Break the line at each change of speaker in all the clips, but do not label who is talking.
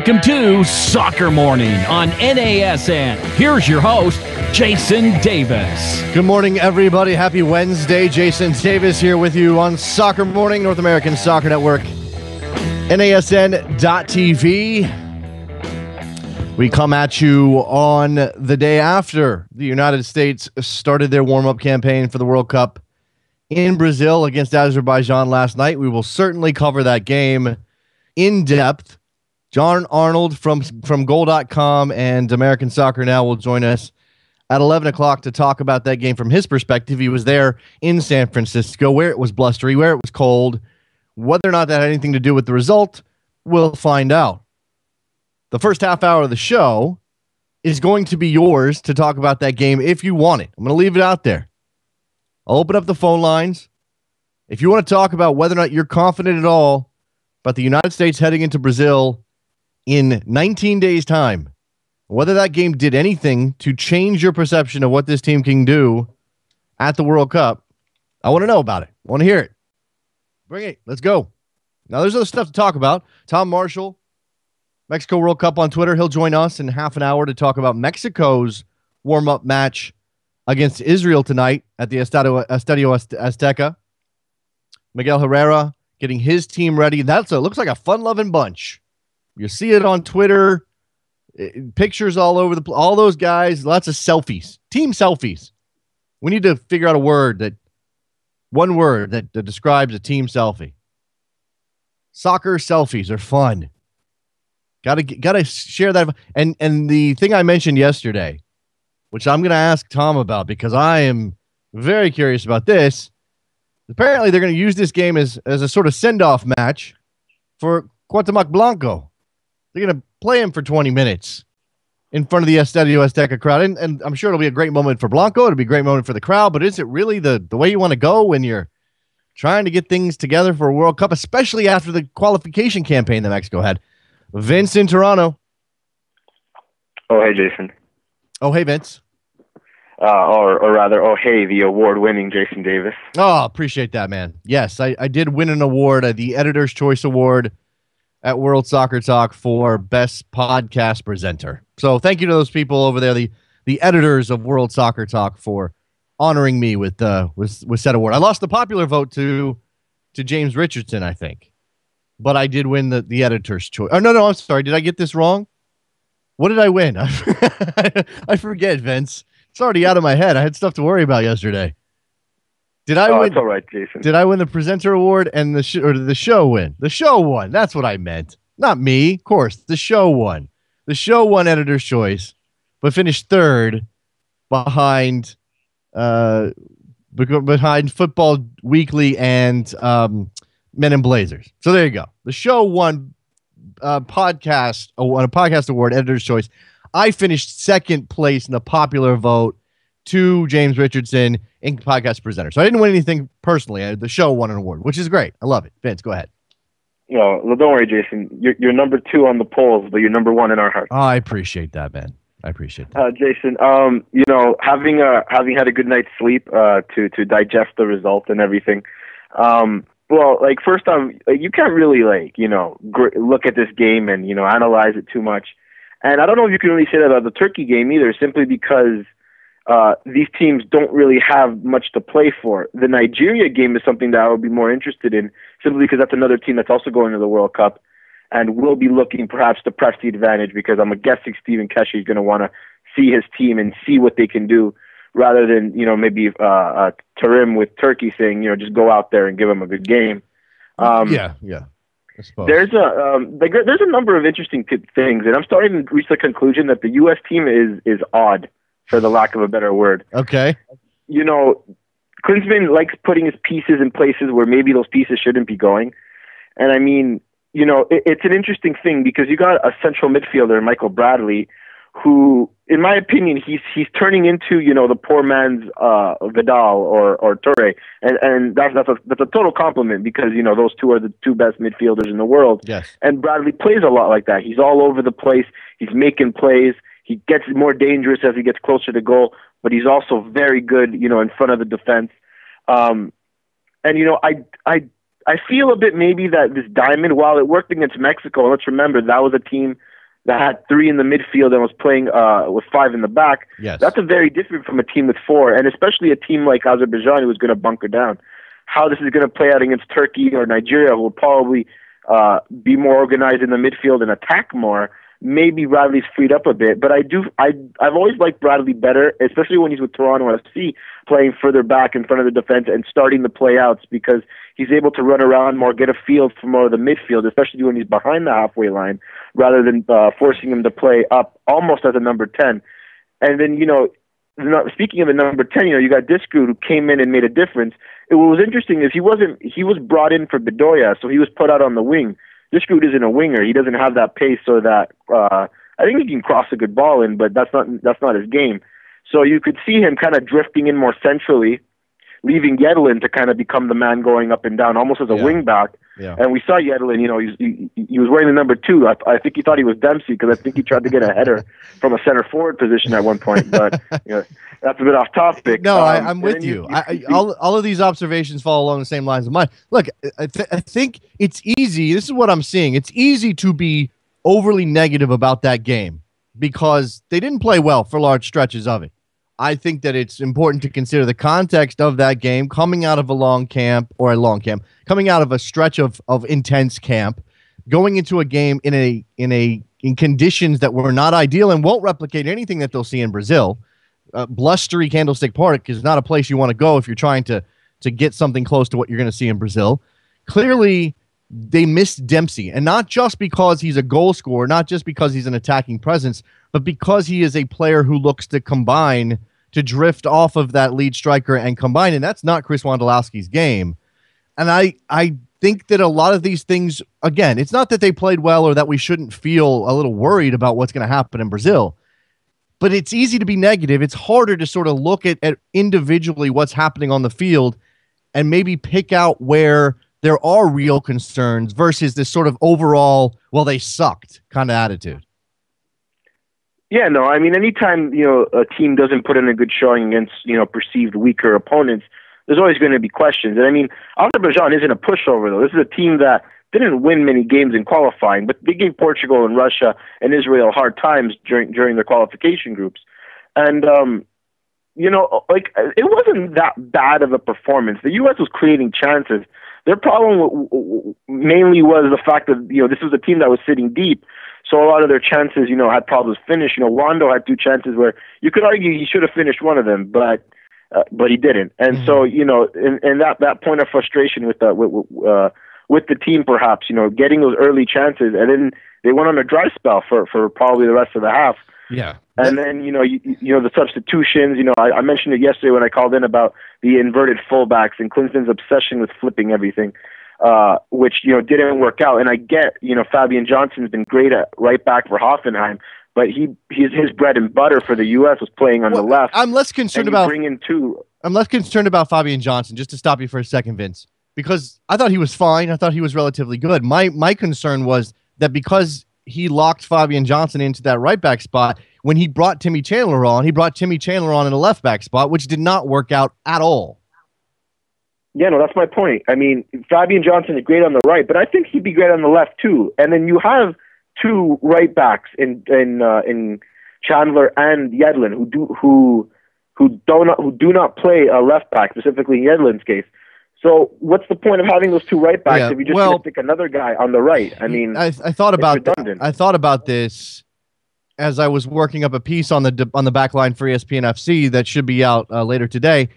Welcome to Soccer Morning on NASN. Here's your host, Jason Davis.
Good morning, everybody. Happy Wednesday. Jason Davis here with you on Soccer Morning, North American Soccer Network, NASN.TV. We come at you on the day after the United States started their warm-up campaign for the World Cup in Brazil against Azerbaijan last night. We will certainly cover that game in depth. John Arnold from Goal.com and American Soccer Now will join us at 11 o'clock to talk about that game from his perspective. He was there in San Francisco where it was blustery, where it was cold. Whether or not that had anything to do with the result, we'll find out. The first half hour of the show is going to be yours to talk about that game if you want it. I'm going to leave it out there. I'll open up the phone lines. If you want to talk about whether or not you're confident at all about the United States heading into Brazil in 19 days' time, whether that game did anything to change your perception of what this team can do at the World Cup, I want to know about it. I want to hear it. Bring it. Let's go. Now, there's other stuff to talk about. Tom Marshall, Mexico World Cup on Twitter. He'll join us in half an hour to talk about Mexico's warm-up match against Israel tonight at the Estadio Azteca. Miguel Herrera getting his team ready. Looks like a fun-loving bunch. You see it on Twitter, pictures all over all those guys, lots of selfies, team selfies. We need to figure out one word that describes a team selfie. Soccer selfies are fun. Gotta share that. And the thing I mentioned yesterday, which I'm going to ask Tom about because I am very curious about this. Apparently, they're going to use this game as a sort of send-off match for Cuauhtemoc Blanco. They're going to play him for 20 minutes in front of the Estadio Azteca crowd. And I'm sure it'll be a great moment for Blanco. It'll be a great moment for the crowd. But is it really the way you want to go when you're trying to get things together for a World Cup, especially after the qualification campaign that Mexico had? Vince in Toronto.
Oh, hey, Jason.
Oh, hey, Vince.
Or rather, oh, hey, the award-winning Jason Davis.
Oh, appreciate that, man. Yes, I did win an award, the Editor's Choice Award at World Soccer Talk for Best Podcast Presenter. So thank you to those people over there, the editors of World Soccer Talk, for honoring me with said award. I lost the popular vote to James Richardson, I think. But I did win the Editor's Choice. Oh, no, I'm sorry. Did I get this wrong? What did I win? I forget, Vince. It's already out of my head. I had stuff to worry about yesterday. Did I win?
It's all right, Jason.
Did I win the presenter award and the show win? The show won. That's what I meant. Not me, of course. The show won. The show won Editor's Choice, but finished third behind Football Weekly and Men in Blazers. So there you go. The show won a podcast award, Editor's Choice. I finished second place in the popular vote to James Richardson in podcast presenter. So I didn't win anything personally. The show won an award, which is great. I love it. Vince, go ahead.
No, don't worry, Jason. You're number 2 on the polls, but you're number 1 in our hearts.
Oh, I appreciate that, man. I appreciate that.
Jason, having had a good night's sleep to digest the result and everything. First off, you can't really look at this game and analyze it too much. And I don't know if you can really say that about the Turkey game either, simply because these teams don't really have much to play for. The Nigeria game is something that I would be more interested in, simply because that's another team that's also going to the World Cup and will be looking perhaps to press the advantage, because I'm guessing Stephen Keshi is going to want to see his team and see what they can do, rather than maybe Tarim with Turkey saying just go out there and give them a good game.
Yeah.
There's a number of interesting things, and I'm starting to reach the conclusion that the U.S. team is odd, for the lack of a better word.
Okay.
Klinsmann likes putting his pieces in places where maybe those pieces shouldn't be going. And I mean, it's an interesting thing, because you got a central midfielder, Michael Bradley, who, in my opinion, he's turning into the poor man's Vidal or Toure, and that's a total compliment, because those two are the two best midfielders in the world.
Yes. And
Bradley plays a lot like that. He's all over the place. He's making plays. He gets more dangerous as he gets closer to goal, but he's also very good, in front of the defense. I feel a bit maybe that this diamond, while it worked against Mexico, and let's remember that was a team that had 3 in the midfield and was playing with 5 in the back.
Yes.
That's a very different from a team with 4, and especially a team like Azerbaijan who is going to bunker down. How this is going to play out against Turkey or Nigeria, who will probably be more organized in the midfield and attack more. Maybe Bradley's freed up a bit, but I've always liked Bradley better, especially when he's with Toronto FC, playing further back in front of the defense and starting the play-outs, because he's able to run around more, get a feel for more of the midfield, especially when he's behind the halfway line, rather than forcing him to play up almost as a number 10. And then, speaking of a number 10, you got Disku, who came in and made a difference. What was interesting is he was brought in for Bedoya, so he was put out on the wing. Disku isn't a winger. He doesn't have that pace, so that I think he can cross a good ball in, but that's not his game. So you could see him kind of drifting in more centrally, leaving Yedlin to kind of become the man going up and down, almost as a wing back. Yeah. And we saw Yedlin, he was wearing the number 2. I think he thought he was Dempsey, because I think he tried to get a header from a center forward position at one point. But that's a bit off topic.
No, I'm with you. All of these observations fall along the same lines of mine. Look, I think it's easy. This is what I'm seeing. It's easy to be overly negative about that game because they didn't play well for large stretches of it. I think that it's important to consider the context of that game coming out of coming out of a stretch of intense camp, going into a game in conditions that were not ideal and won't replicate anything that they'll see in Brazil. Blustery Candlestick Park is not a place you want to go if you're trying to get something close to what you're going to see in Brazil. Clearly, they missed Dempsey, and not just because he's a goal scorer, not just because he's an attacking presence, but because he is a player who looks to combine, to drift off of that lead striker and combine, and that's not Chris Wondolowski's game. And I think that a lot of these things, again, it's not that they played well or that we shouldn't feel a little worried about what's going to happen in Brazil, but it's easy to be negative. It's harder to sort of look at individually what's happening on the field and maybe pick out where there are real concerns versus this sort of overall, well, they sucked kind of attitude.
Yeah, no, I mean, anytime, a team doesn't put in a good showing against, perceived weaker opponents, there's always going to be questions. And I mean, Azerbaijan isn't a pushover, though. This is a team that didn't win many games in qualifying, but they gave Portugal and Russia and Israel hard times during their qualification groups. And, it wasn't that bad of a performance. The U.S. was creating chances. Their problem mainly was the fact that, this was a team that was sitting deep. So a lot of their chances, had problems finish. Wando had 2 chances where you could argue he should have finished one of them, but he didn't. And so, and that point of frustration with the team, perhaps, getting those early chances, and then they went on a dry spell for probably the rest of the half.
Yeah.
And then, the substitutions, I mentioned it yesterday when I called in about the inverted fullbacks and Klinsmann's obsession with flipping everything, which, didn't work out. And I get, Fabian Johnson's been great at right back for Hoffenheim, but his bread and butter for the U.S. was playing on the left.
I'm less concerned about Fabian Johnson, just to stop you for a second, Vince, because I thought he was fine. I thought he was relatively good. My concern was that because he locked Fabian Johnson into that right back spot, when he brought Timmy Chandler on in a left back spot, which did not work out at all.
Yeah, no, that's my point. I mean, Fabian Johnson is great on the right, but I think he'd be great on the left too. And then you have 2 right backs in Chandler and Yedlin who do not play a left back, specifically in Yedlin's case. So what's the point of having those 2 right backs if you just stick another guy on the right? I mean,
I thought about this as I was working up a piece on the back line for ESPN FC that should be out later today.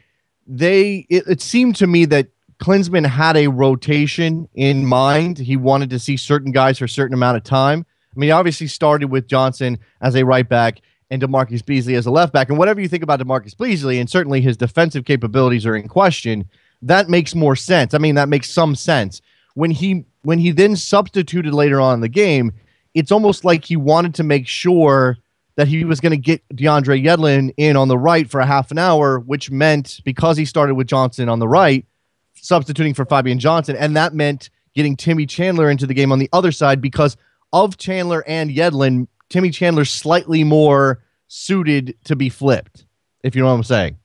It seemed to me that Klinsmann had a rotation in mind. He wanted to see certain guys for a certain amount of time. I mean, he obviously started with Johnson as a right back and DeMarcus Beasley as a left back. And whatever you think about DeMarcus Beasley, and certainly his defensive capabilities are in question, that makes more sense. I mean, that makes some sense. When he then substituted later on in the game, it's almost like he wanted to make sure that he was going to get DeAndre Yedlin in on the right for a half an hour, which meant, because he started with Johnson on the right, substituting for Fabian Johnson, and that meant getting Timmy Chandler into the game on the other side because of Chandler and Yedlin. Timmy Chandler's slightly more suited to be flipped, if you know what I'm saying.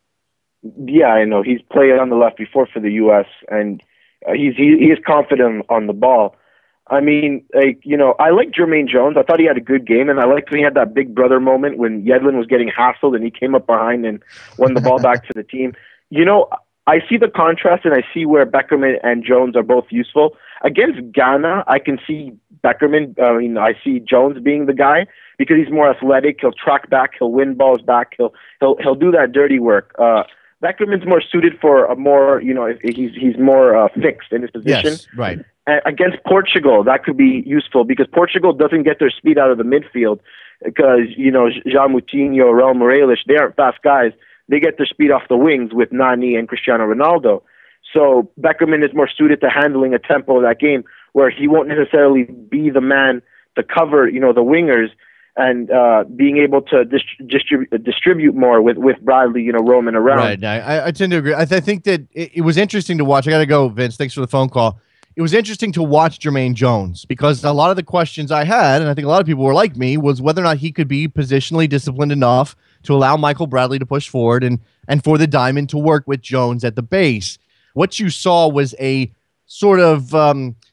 Yeah, I know. He's played on the left before for the U.S., and he is confident on the ball. I mean, like, I like Jermaine Jones. I thought he had a good game, and I liked when he had that big brother moment when Yedlin was getting hassled and he came up behind and won the ball back to the team. I see the contrast, and I see where Beckerman and Jones are both useful. Against Ghana, I can see I see Jones being the guy because he's more athletic. He'll track back. He'll win balls back. He'll do that dirty work. Beckerman's more suited for a more, he's more fixed in his position.
Yes, right.
Against Portugal, that could be useful because Portugal doesn't get their speed out of the midfield because, Jean Moutinho, Raul Morelos, they aren't fast guys. They get their speed off the wings with Nani and Cristiano Ronaldo. So Beckerman is more suited to handling a tempo of that game where he won't necessarily be the man to cover, the wingers and being able to distribute more with Bradley, roaming around.
Right. I tend to agree. I think that it was interesting to watch. I got to go, Vince. Thanks for the phone call. It was interesting to watch Jermaine Jones because a lot of the questions I had, and I think a lot of people were like me, was whether or not he could be positionally disciplined enough to allow Michael Bradley to push forward and for the diamond to work with Jones at the base. What you saw was a sort of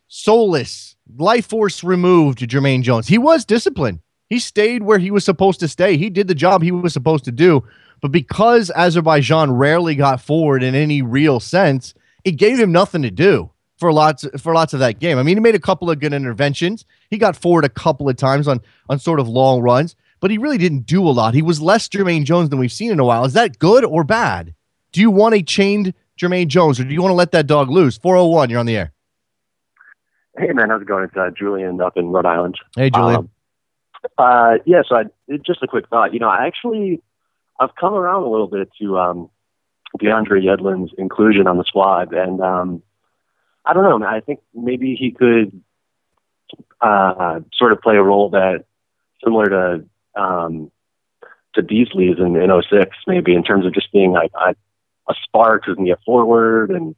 soulless, life force removed to Jermaine Jones. He was disciplined. He stayed where he was supposed to stay. He did the job he was supposed to do. But because Azerbaijan rarely got forward in any real sense, it gave him nothing to do for lots of that game. I mean, he made a couple of good interventions. He got forward a couple of times on sort of long runs, but he really didn't do a lot. He was less Jermaine Jones than we've seen in a while. Is that good or bad? Do you want a chained Jermaine Jones, or do you want to let that dog loose? 401, you're on the air.
Hey, man, how's it going? It's Julian up in Rhode Island.
Hey, Julian.
Just a quick thought. I've come around a little bit to DeAndre Yedlin's inclusion on the squad, and I don't know, man. I think maybe he could sort of play a role that similar to Beasley's in 06, maybe in terms of just being like a spark who can get forward, and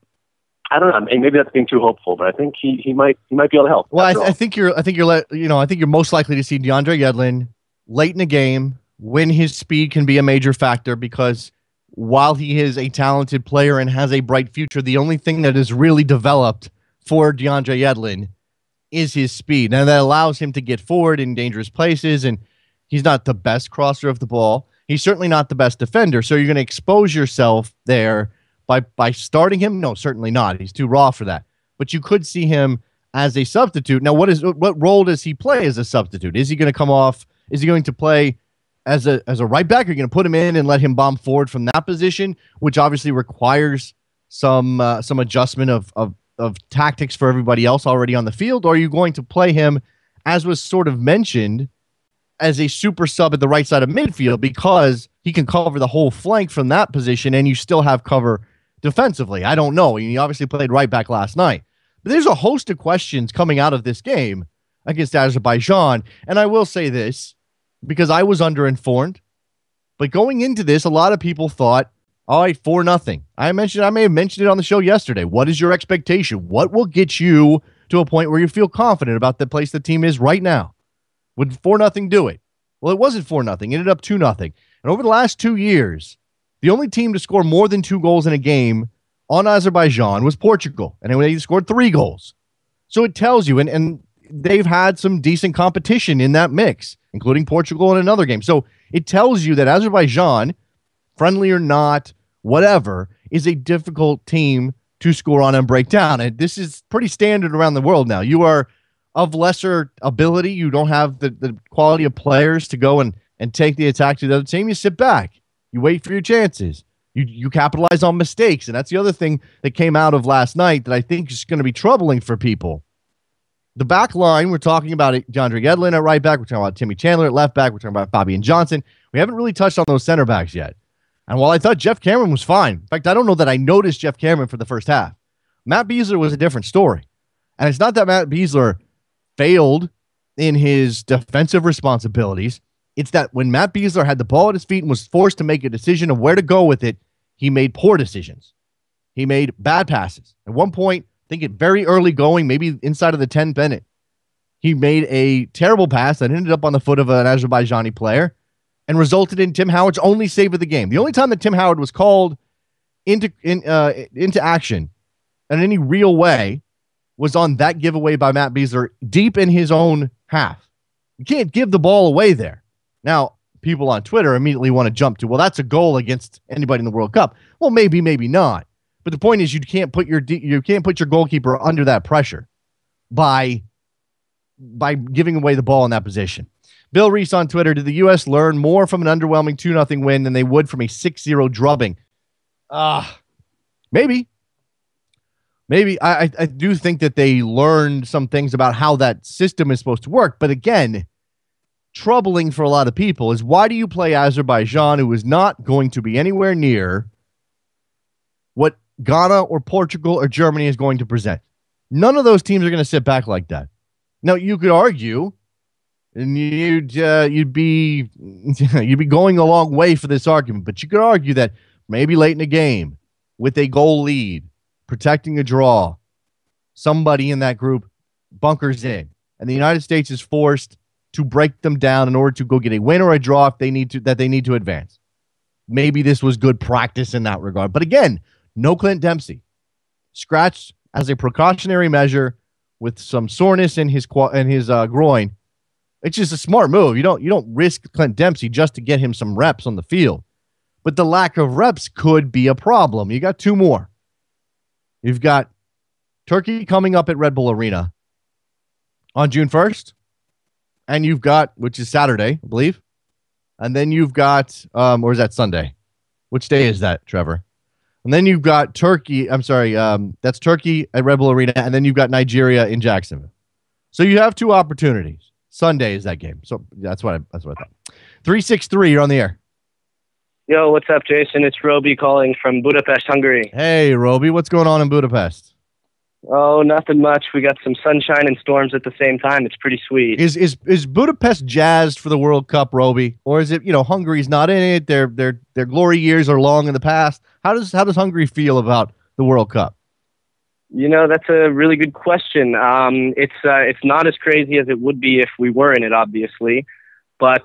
I don't know. Maybe that's being too hopeful, but I think he might be able to help.
Well, I think you're most likely to see DeAndre Yedlin late in the game when his speed can be a major factor because while he is a talented player and has a bright future, the only thing that is really developed for DeAndre Yedlin is his speed. And that allows him to get forward in dangerous places, and he's not the best crosser of the ball. He's certainly not the best defender, so you're going to expose yourself there by starting him. No, certainly not. He's too raw for that. But you could see him as a substitute. Now, what role does he play as a substitute? Is he going to come off? Is he going to play as a right back? Are you going to put him in and let him bomb forward from that position, which obviously requires some adjustment of tactics for everybody else already on the field? Or are you going to play him, as was sort of mentioned, as a super sub at the right side of midfield because he can cover the whole flank from that position and you still have cover defensively? I don't know. He obviously played right back last night. But there's a host of questions coming out of this game against Azerbaijan. And I will say this, because I was underinformed, but going into this, a lot of people thought, all right, 4-0. I may have mentioned it on the show yesterday. What is your expectation? What will get you to a point where you feel confident about the place the team is right now? Would 4-0 do it? Well, it wasn't 4-0. It ended up 2-0. And over the last 2 years, the only team to score more than 2 goals in a game on Azerbaijan was Portugal. And they scored 3 goals. So it tells you, and they've had some decent competition in that mix, including Portugal in another game. So it tells you that Azerbaijan, friendly or not, whatever, is a difficult team to score on and break down. And this is pretty standard around the world now. You are of lesser ability. You don't have the quality of players to go and take the attack to the other team. You sit back. You wait for your chances. You capitalize on mistakes. And that's the other thing that came out of last night that I think is going to be troubling for people. The back line, we're talking about DeAndre Yedlin at right back. We're talking about Timmy Chandler at left back. We're talking about Fabian Johnson. We haven't really touched on those center backs yet. And while I thought Jeff Cameron was fine, in fact, I don't know that I noticed Jeff Cameron for the first half. Matt Beasler was a different story. And it's not that Matt Beasler failed in his defensive responsibilities. It's that when Matt Beasler had the ball at his feet and was forced to make a decision of where to go with it, he made poor decisions. He made bad passes. At one point, I think it very early going, maybe inside of the 10 minute, he made a terrible pass that ended up on the foot of an Azerbaijani player and resulted in Tim Howard's only save of the game. The only time that Tim Howard was called into action in any real way was on that giveaway by Matt Besler deep in his own half. You can't give the ball away there. Now, people on Twitter immediately want to jump to, well, that's a goal against anybody in the World Cup. Well, maybe, maybe not. But the point is, you can't put your goalkeeper under that pressure by giving away the ball in that position. Bill Reese on Twitter, did the U.S. learn more from an underwhelming 2-0 win than they would from a 6-0 drubbing? Maybe. Maybe. I do think that they learned some things about how that system is supposed to work. But again, troubling for a lot of people is, why do you play Azerbaijan, who is not going to be anywhere near what Ghana or Portugal or Germany is going to present? None of those teams are going to sit back like that. Now, you could argue, and you'd be going a long way for this argument, but you could argue that maybe late in the game, with a goal lead, protecting a draw, somebody in that group bunkers in, and the United States is forced to break them down in order to go get a win or a draw if they need to advance. Maybe this was good practice in that regard. But again, no Clint Dempsey. Scratched as a precautionary measure with some soreness in his groin. It's just a smart move. You don't risk Clint Dempsey just to get him some reps on the field. But the lack of reps could be a problem. You got two more. You've got Turkey coming up at Red Bull Arena on June 1st. And you've got, which is Saturday, I believe. And then you've got, or is that Sunday? Which day is that, Trevor? And then you've got Turkey. I'm sorry. That's Turkey at Red Bull Arena. And then you've got Nigeria in Jacksonville. So you have two opportunities. Sunday is that game. So that's what I thought. 363, you're on the air.
Yo, what's up, Jason? It's Roby calling from Budapest, Hungary.
Hey, Roby. What's going on in Budapest?
Oh, nothing much. We got some sunshine and storms at the same time. It's pretty sweet.
Is Budapest jazzed for the World Cup, Roby? Or is it, Hungary's not in it? Their glory years are long in the past. How does Hungary feel about the World Cup?
That's a really good question. It's not as crazy as it would be if we were in it, obviously. But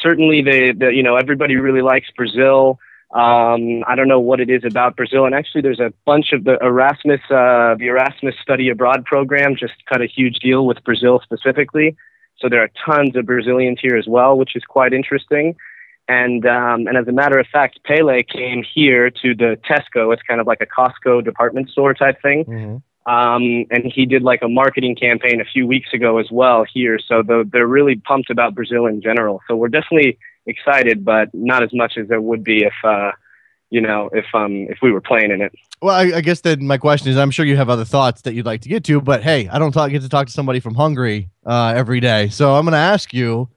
certainly everybody really likes Brazil. I don't know what it is about Brazil. And actually, there's a bunch of the Erasmus Study Abroad program just cut a huge deal with Brazil specifically. So there are tons of Brazilians here as well, which is quite interesting. And as a matter of fact, Pele came here to the Tesco. It's kind of like a Costco department store type thing. Mm-hmm. And he did like a marketing campaign a few weeks ago as well here. So they're really pumped about Brazil in general. So we're definitely excited, but not as much as it would be if we were playing in it.
Well, I guess then my question is, I'm sure you have other thoughts that you'd like to get to, but hey, I don't get to talk to somebody from Hungary every day. So I'm going to ask you,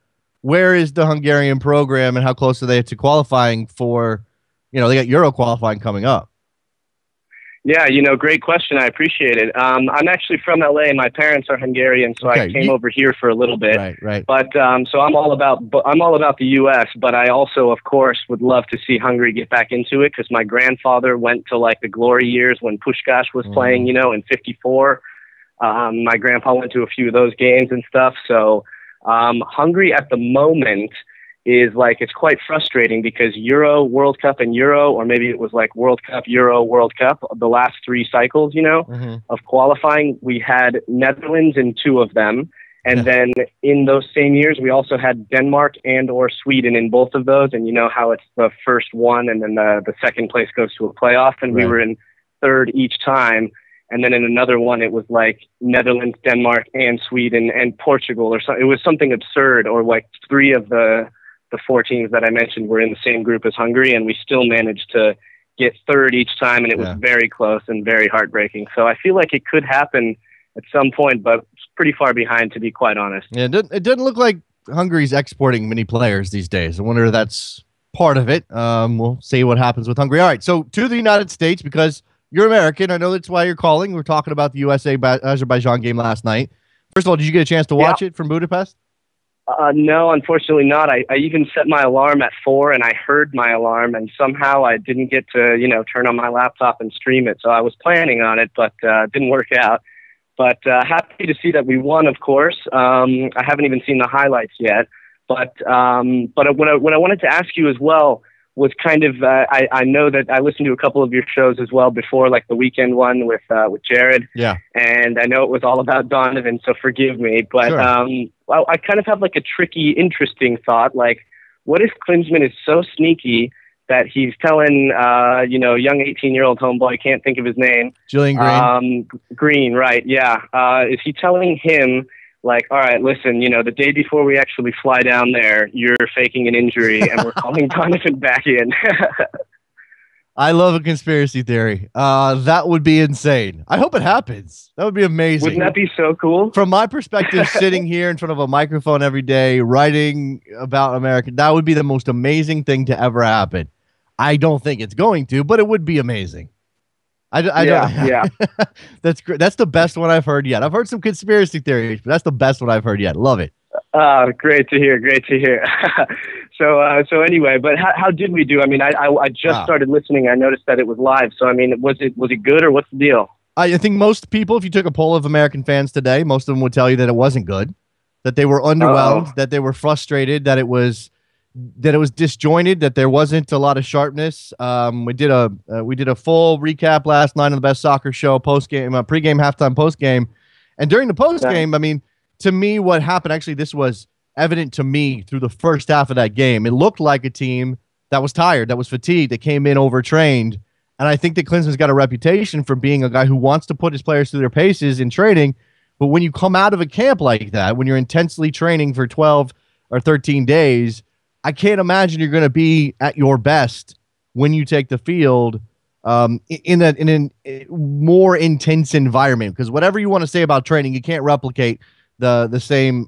where is the Hungarian program and how close are they to qualifying for, they got Euro qualifying coming up?
Yeah, great question. I appreciate it. I'm actually from LA and my parents are Hungarian, so I came over here for a little bit.
Right.
But so I'm all about the US, but I also, of course, would love to see Hungary get back into it because my grandfather went to like the glory years when Puskás was playing, in -- my grandpa went to a few of those games and stuff. So Hungary at the moment is like, it's quite frustrating because Euro, World Cup, and Euro, or maybe it was like World Cup, Euro, World Cup, the last three cycles, of qualifying, we had Netherlands in two of them. And then in those same years, we also had Denmark and or Sweden in both of those. And you know how it's the first one and then the second place goes to a playoff. And we were in third each time. And then in another one, it was like Netherlands, Denmark, and Sweden, and Portugal, or so. It was something absurd, or like three of the four teams that I mentioned were in the same group as Hungary, and we still managed to get third each time, and it was very close and very heartbreaking. So I feel like it could happen at some point, but it's pretty far behind, to be quite honest.
Yeah, it doesn't look like Hungary's exporting many players these days. I wonder if that's part of it. We'll see what happens with Hungary. All right, so to the United States, because you're American. I know that's why you're calling. We're talking about the USA-Azerbaijan game last night. First of all, did you get a chance to watch it from Budapest?
No, unfortunately not. I even set my alarm at 4 and I heard my alarm and somehow I didn't get to, turn on my laptop and stream it. So I was planning on it, but it didn't work out. But happy to see that we won, of course. I haven't even seen the highlights yet. But what I wanted to ask you as well was kind of I know that I listened to a couple of your shows as well before, like the weekend one with Jared.
Yeah.
And I know it was all about Donovan, so forgive me. But
Sure.
I kind of have like a tricky, interesting thought. Like, what if Klinsmann is so sneaky that he's telling young 18-year-old homeboy, can't think of his name.
Julian Green.
Green, right? Yeah. Is he telling him, like, all right, listen, the day before we actually fly down there, you're faking an injury and we're calling Donovan back in?
I love a conspiracy theory. That would be insane. I hope it happens. That would be amazing.
Wouldn't that be so cool?
From my perspective, sitting here in front of a microphone every day, writing about America, that would be the most amazing thing to ever happen. I don't think it's going to, but it would be amazing.
Yeah.
That's great. That's the best one I've heard yet. I've heard some conspiracy theories, but that's the best one I've heard yet. Love it.
Great to hear. Great to hear. So anyway, but how did we do? I mean, I just started listening. I noticed that it was live. So I mean, was it good, or what's the deal?
I think most people, if you took a poll of American fans today, most of them would tell you that it wasn't good, that they were underwhelmed, that they were frustrated, that it was disjointed, that there wasn't a lot of sharpness. We did a full recap last night on the Best Soccer Show, post-game, pregame, halftime, postgame. And during the postgame, I mean, to me, what happened, actually, this was evident to me through the first half of that game. It looked like a team that was tired, that was fatigued, that came in overtrained. And I think that Klinsmann's got a reputation for being a guy who wants to put his players through their paces in training. But when you come out of a camp like that, when you're intensely training for 12 or 13 days, I can't imagine you're going to be at your best when you take the field in a more intense environment. Because whatever you want to say about training, you can't replicate the same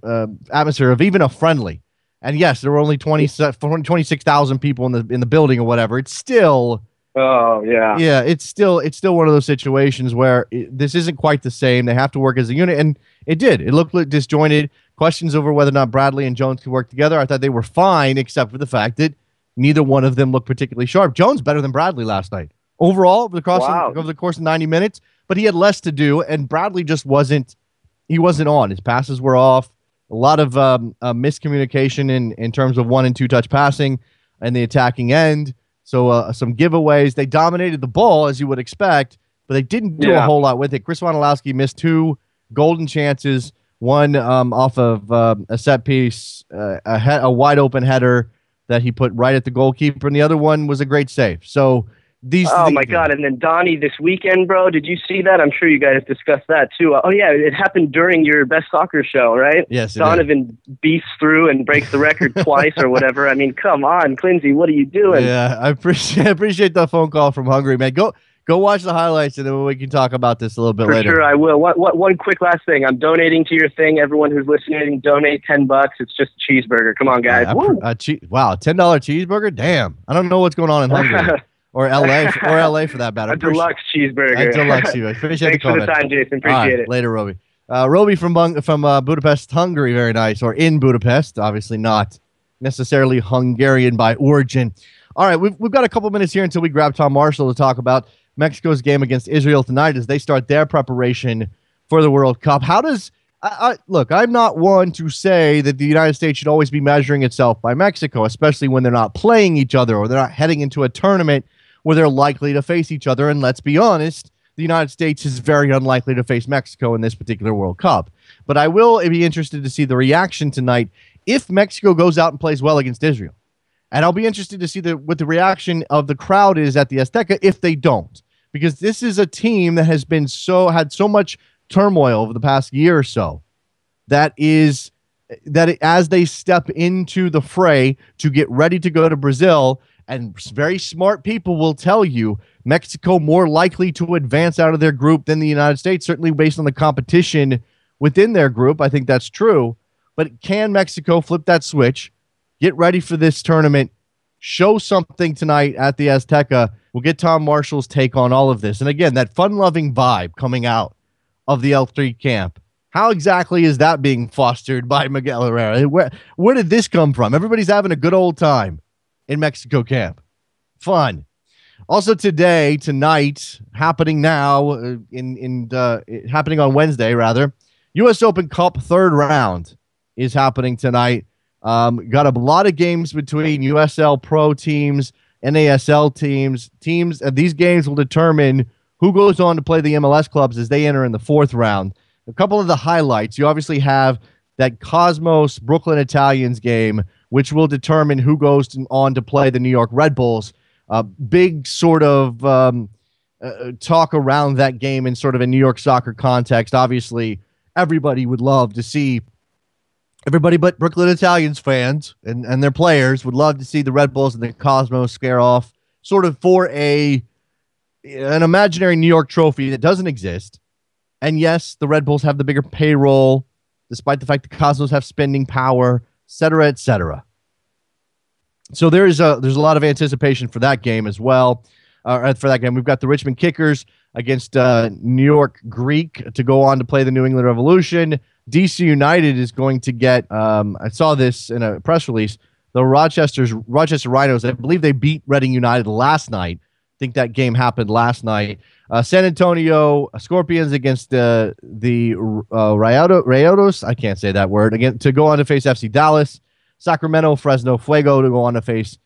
atmosphere of even a friendly. And yes, there were only 26,000 people in the building or whatever. It's still, it's still one of those situations where this isn't quite the same. They have to work as a unit, and it did. It looked disjointed. Questions over whether or not Bradley and Jones could work together. I thought they were fine, except for the fact that neither one of them looked particularly sharp. Jones better than Bradley last night overall over the course of 90 minutes, but he had less to do, and Bradley just wasn't. He wasn't on. His passes were off. A lot of miscommunication in terms of 1- and 2-touch passing and the attacking end. So some giveaways. They dominated the ball, as you would expect, but they didn't do a whole lot with it. Chris Wondolowski missed 2 golden chances, one off of a set piece, a wide open header that he put right at the goalkeeper, and the other one was a great save. So my
God. And then Donnie this weekend, bro, did you see that? I'm sure you guys discussed that too. Oh yeah, it happened during your Best Soccer Show, right?
Yes.
Donovan beasts through and breaks the record twice or whatever. I mean, come on, Clinzy, what are you doing?
Yeah, I appreciate the phone call from Hungary, man. Go watch the highlights, and then we can talk about this a little bit later.
For sure, I will. One quick last thing. I'm donating to your thing. Everyone who's listening, donate $10. It's just a cheeseburger. Come on, guys.
Wow, $10 cheeseburger? Damn. I don't know what's going on in Hungary. Or LA for that matter.
A deluxe cheeseburger.
A deluxe cheeseburger. Appreciate
Thanks
the comment.
for the time, Jason. Appreciate it.
Later, Roby. Roby from Budapest, Hungary. Very nice. Or in Budapest. Obviously not necessarily Hungarian by origin. All right, we've got a couple minutes here until we grab Tom Marshall to talk about Mexico's game against Israel tonight as they start their preparation for the World Cup. How does look, I'm not one to say that the United States should always be measuring itself by Mexico, especially when they're not playing each other or they're not heading into a tournament where they're likely to face each other. And let's be honest, the United States is very unlikely to face Mexico in this particular World Cup. But I will be interested to see the reaction tonight if Mexico goes out and plays well against Israel. And I'll be interested to see what the reaction of the crowd is at the Azteca if they don't. Because this is a team that has been had so much turmoil over the past year or so as they step into the fray to get ready to go to Brazil. And very smart people will tell you Mexico more likely to advance out of their group than the United States, certainly based on the competition within their group. I think that's true. But can Mexico flip that switch, get ready for this tournament, show something tonight at the Azteca? We'll get Tom Marshall's take on all of this. And again, that fun-loving vibe coming out of the L3 camp. How exactly is that being fostered by Miguel Herrera? Where did this come from? Everybody's having a good old time in Mexico camp. Fun. Also tonight, happening now, happening on Wednesday, rather, U.S. Open Cup 3rd round is happening tonight. Got a lot of games between USL Pro teams NASL teams. These games will determine who goes on to play the MLS clubs as they enter in the fourth round. A couple of the highlights, you obviously have that Cosmos Brooklyn Italians game, which will determine who goes on to play the New York Red Bulls. Big sort of talk around that game in sort of a New York soccer context. Obviously, everybody would love to see, everybody but Brooklyn Italians fans and their players would love to see the Red Bulls and the Cosmos scare off sort of for an imaginary New York trophy that doesn't exist. And yes, the Red Bulls have the bigger payroll, despite the fact the Cosmos have spending power, et cetera, et cetera. So there's a lot of anticipation for that game as well. For that game, we've got the Richmond Kickers against New York Greek to go on to play the New England Revolution. DC United is going to get, I saw this in a press release, the Rochester Rhinos. I believe they beat Reading United last night. I think that game happened last night. San Antonio Scorpions against the Rayados. I can't say that word. Again, to go on to face FC Dallas. Sacramento Fresno Fuego to go on to face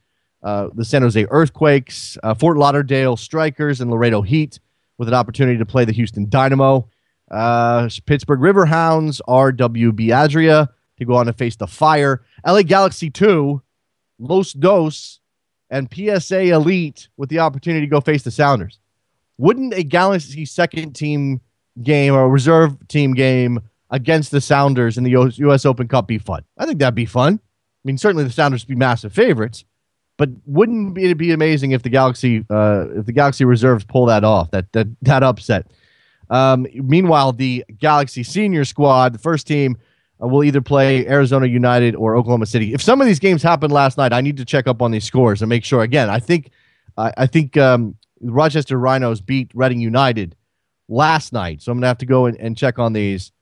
the San Jose Earthquakes. Fort Lauderdale Strikers and Laredo Heat with an opportunity to play the Houston Dynamo. Pittsburgh Riverhounds, RWB Adria to go on to face the Fire. LA Galaxy 2, Los Dos, and PSA Elite with the opportunity to go face the Sounders. Wouldn't a Galaxy second team game or a reserve team game against the Sounders in the U.S. Open Cup be fun? I think that'd be fun. I mean, certainly the Sounders would be massive favorites, but wouldn't it be amazing if the Galaxy reserves pull that off, that upset? Meanwhile, the Galaxy senior squad, the first team, will either play Arizona United or Oklahoma City. If some of these games happened last night, I need to check up on these scores and make sure. Again, I think Rochester Rhinos beat Reading United last night, so I'm gonna have to go and check on these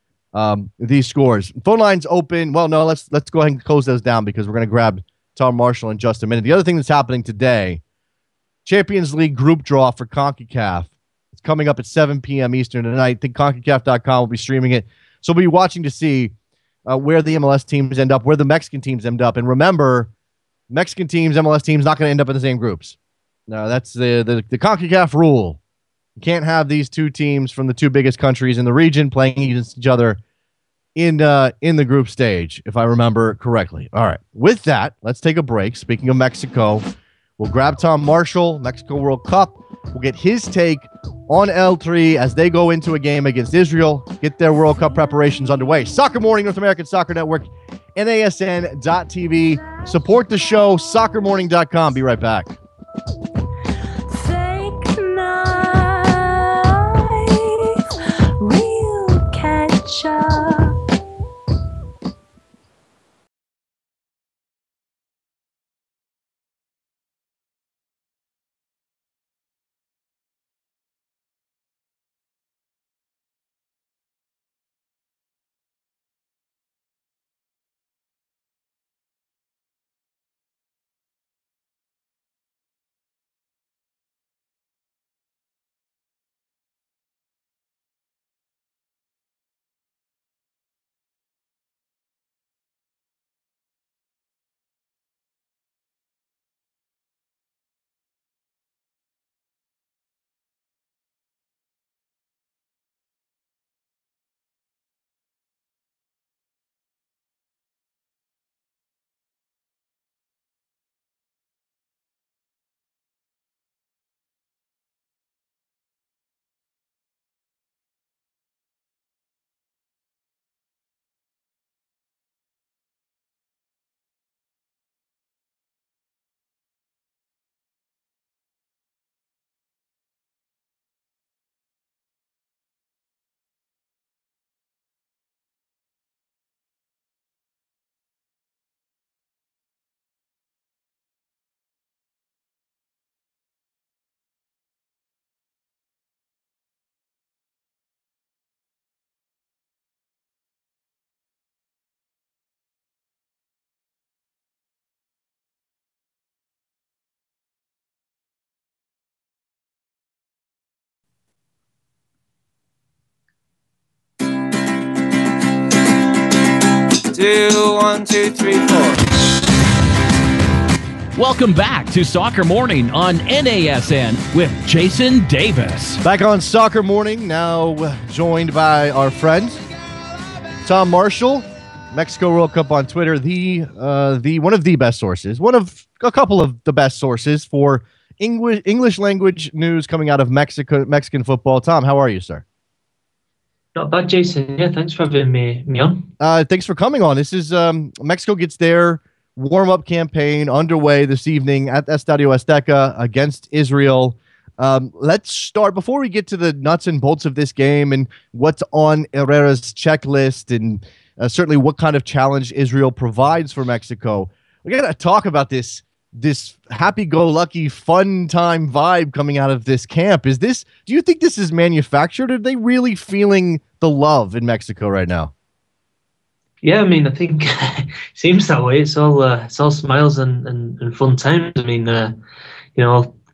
scores. Phone lines open. Well, no, let's go ahead and close those down because we're gonna grab Tom Marshall in just a minute. The other thing that's happening today, Champions League group draw for CONCACAF. It's coming up at 7 p.m. Eastern tonight. I think CONCACAF.com will be streaming it, so we'll be watching to see where the MLS teams end up, where the Mexican teams end up. And remember, Mexican teams, MLS teams, not going to end up in the same groups. No, that's the CONCACAF rule. You can't have these two teams from the two biggest countries in the region playing against each other in the group stage, if I remember correctly. All right. With that, let's take a break. Speaking of Mexico, we'll grab Tom Marshall, Mexico World Cup. We'll get his take on L3 as they go into a game against Israel, get their World Cup preparations underway. Soccer Morning, North American Soccer Network, NASN.TV. Support the show, soccermorning.com. Be right back.
Fake knife, real ketchup.
Two, 1, 2, 3, 4.
Welcome back to Soccer Morning on NASN with Jason Davis.
Back on Soccer Morning, now joined by our friend Tom Marshall, Mexico World Cup on Twitter, the one of the best sources, one of a couple of the best sources for English language news coming out of Mexican football. Tom, how are you, sir?
Not bad, Jason. Yeah, thanks for having me on.
Thanks for coming on. This is Mexico gets their warm-up campaign underway this evening at Estadio Azteca against Israel. Let's start, before we get to the nuts and bolts of this game and what's on Herrera's checklist and certainly what kind of challenge Israel provides for Mexico. We got to talk about this happy-go-lucky, fun-time vibe coming out of this camp. Do you think this is manufactured, or are they really feeling the love in Mexico right now?
Yeah, I mean, I think it seems that way. It's all smiles and fun times. I mean,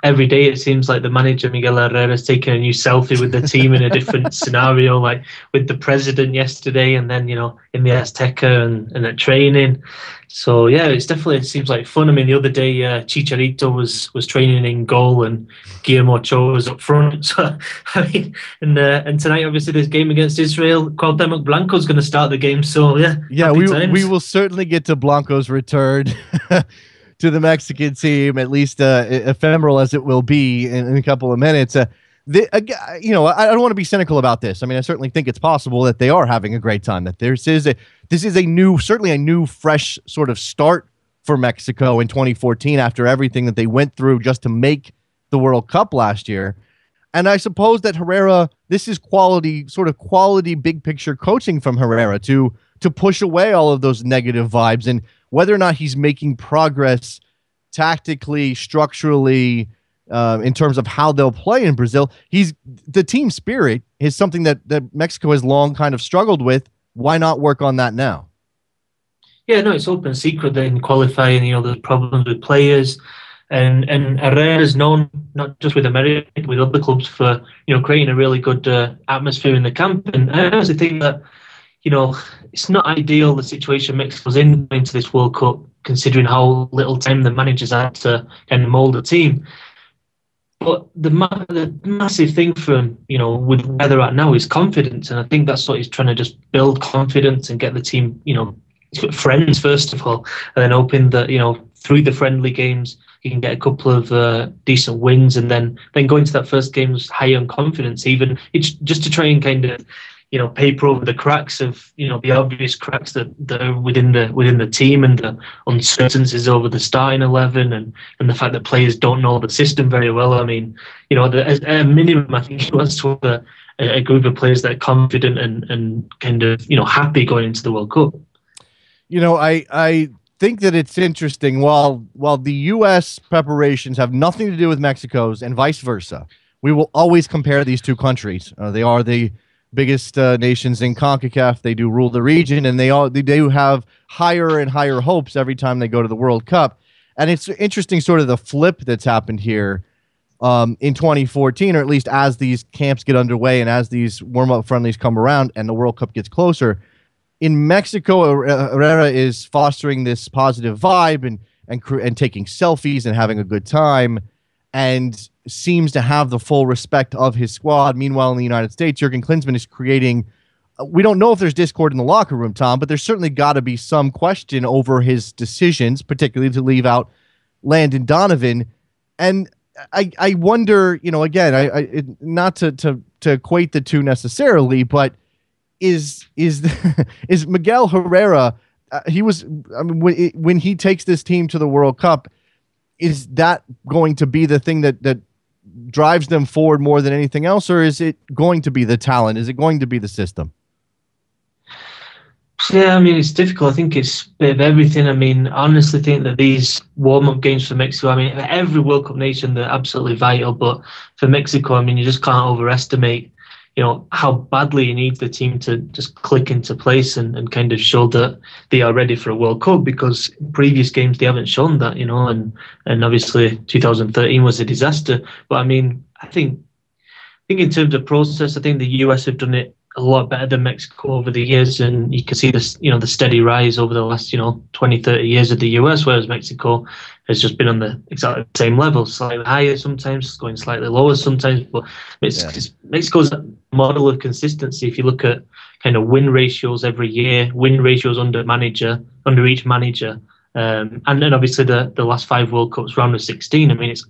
every day it seems like the manager Miguel Herrera is taking a new selfie with the team in a different scenario, like with the president yesterday, and then in the Azteca and at training. So yeah, it seems like fun. I mean, the other day Chicharito was training in goal and Guillermo Ochoa was up front. So I mean, and tonight obviously this game against Israel, Cuauhtemoc Blanco's going to start the game. So yeah,
we will certainly get to Blanco's return to the Mexican team, at least ephemeral as it will be in a couple of minutes. I don't want to be cynical about this. I mean, I certainly think it's possible that they are having a great time, that this is a new, fresh sort of start for Mexico in 2014 after everything that they went through just to make the World Cup last year. And I suppose that Herrera, this is quality big picture coaching from Herrera to push away all of those negative vibes, and whether or not he's making progress tactically, structurally, in terms of how they'll play in Brazil. The team spirit is something that Mexico has long kind of struggled with. Why not work on that now?
Yeah, no, it's open secret that in qualifying, there's problems with players, and Herrera is known not just with America, with other clubs for creating a really good atmosphere in the camp. And I honestly think that it's not ideal, the situation Mexico's in into this World Cup, considering how little time the managers had to kind of mould the team. But the massive thing for him, with where they're at now, is confidence. And I think that's what he's trying to just build confidence and get the team, friends, first of all, and then hoping that, through the friendly games, he can get a couple of decent wins, and then go into that first game with high on confidence, even it's just to try and kind of, paper over the cracks of, the obvious cracks that are within the team, and the uncertainties over the starting 11, and the fact that players don't know the system very well. I mean, at a minimum, I think he wants to have a group of players that are confident and kind of, happy going into the World Cup.
I think that it's interesting. While the U.S. preparations have nothing to do with Mexico's and vice versa, we will always compare these two countries. They are the biggest nations in CONCACAF. They do rule the region, and they do have higher and higher hopes every time they go to the World Cup. And it's interesting, sort of the flip that's happened here in 2014, or at least as these camps get underway and as these warm-up friendlies come around and the World Cup gets closer. In Mexico, Herrera is fostering this positive vibe and taking selfies and having a good time, and seems to have the full respect of his squad. Meanwhile, in the United States, Jurgen Klinsmann is creating, we don't know if there's discord in the locker room, Tom, but there's certainly got to be some question over his decisions, particularly to leave out Landon Donovan. And I wonder, again, not to equate the two necessarily, but is Miguel Herrera, when he takes this team to the World Cup, is that going to be the thing that drives them forward more than anything else, or is it going to be the talent? Is it going to be the system?
Yeah, I mean, it's difficult. I think it's a bit of everything. I mean, I honestly think that these warm-up games for Mexico, I mean, every World Cup nation, they're absolutely vital. But for Mexico, I mean, you just can't overestimate, how badly you need the team to just click into place and kind of show that they are ready for a World Cup, because in previous games they haven't shown that, and obviously 2013 was a disaster. But I mean, I think in terms of process, I think the US have done it a lot better than Mexico over the years, and you can see this, the steady rise over the last, 20, 30 years of the US, whereas Mexico has just been on the exactly same level, slightly higher sometimes, going slightly lower sometimes. But Mexico's a model of consistency. If you look at kind of win ratios every year, win ratios under each manager, and then obviously the last 5 World Cups, round of 16. I mean, it's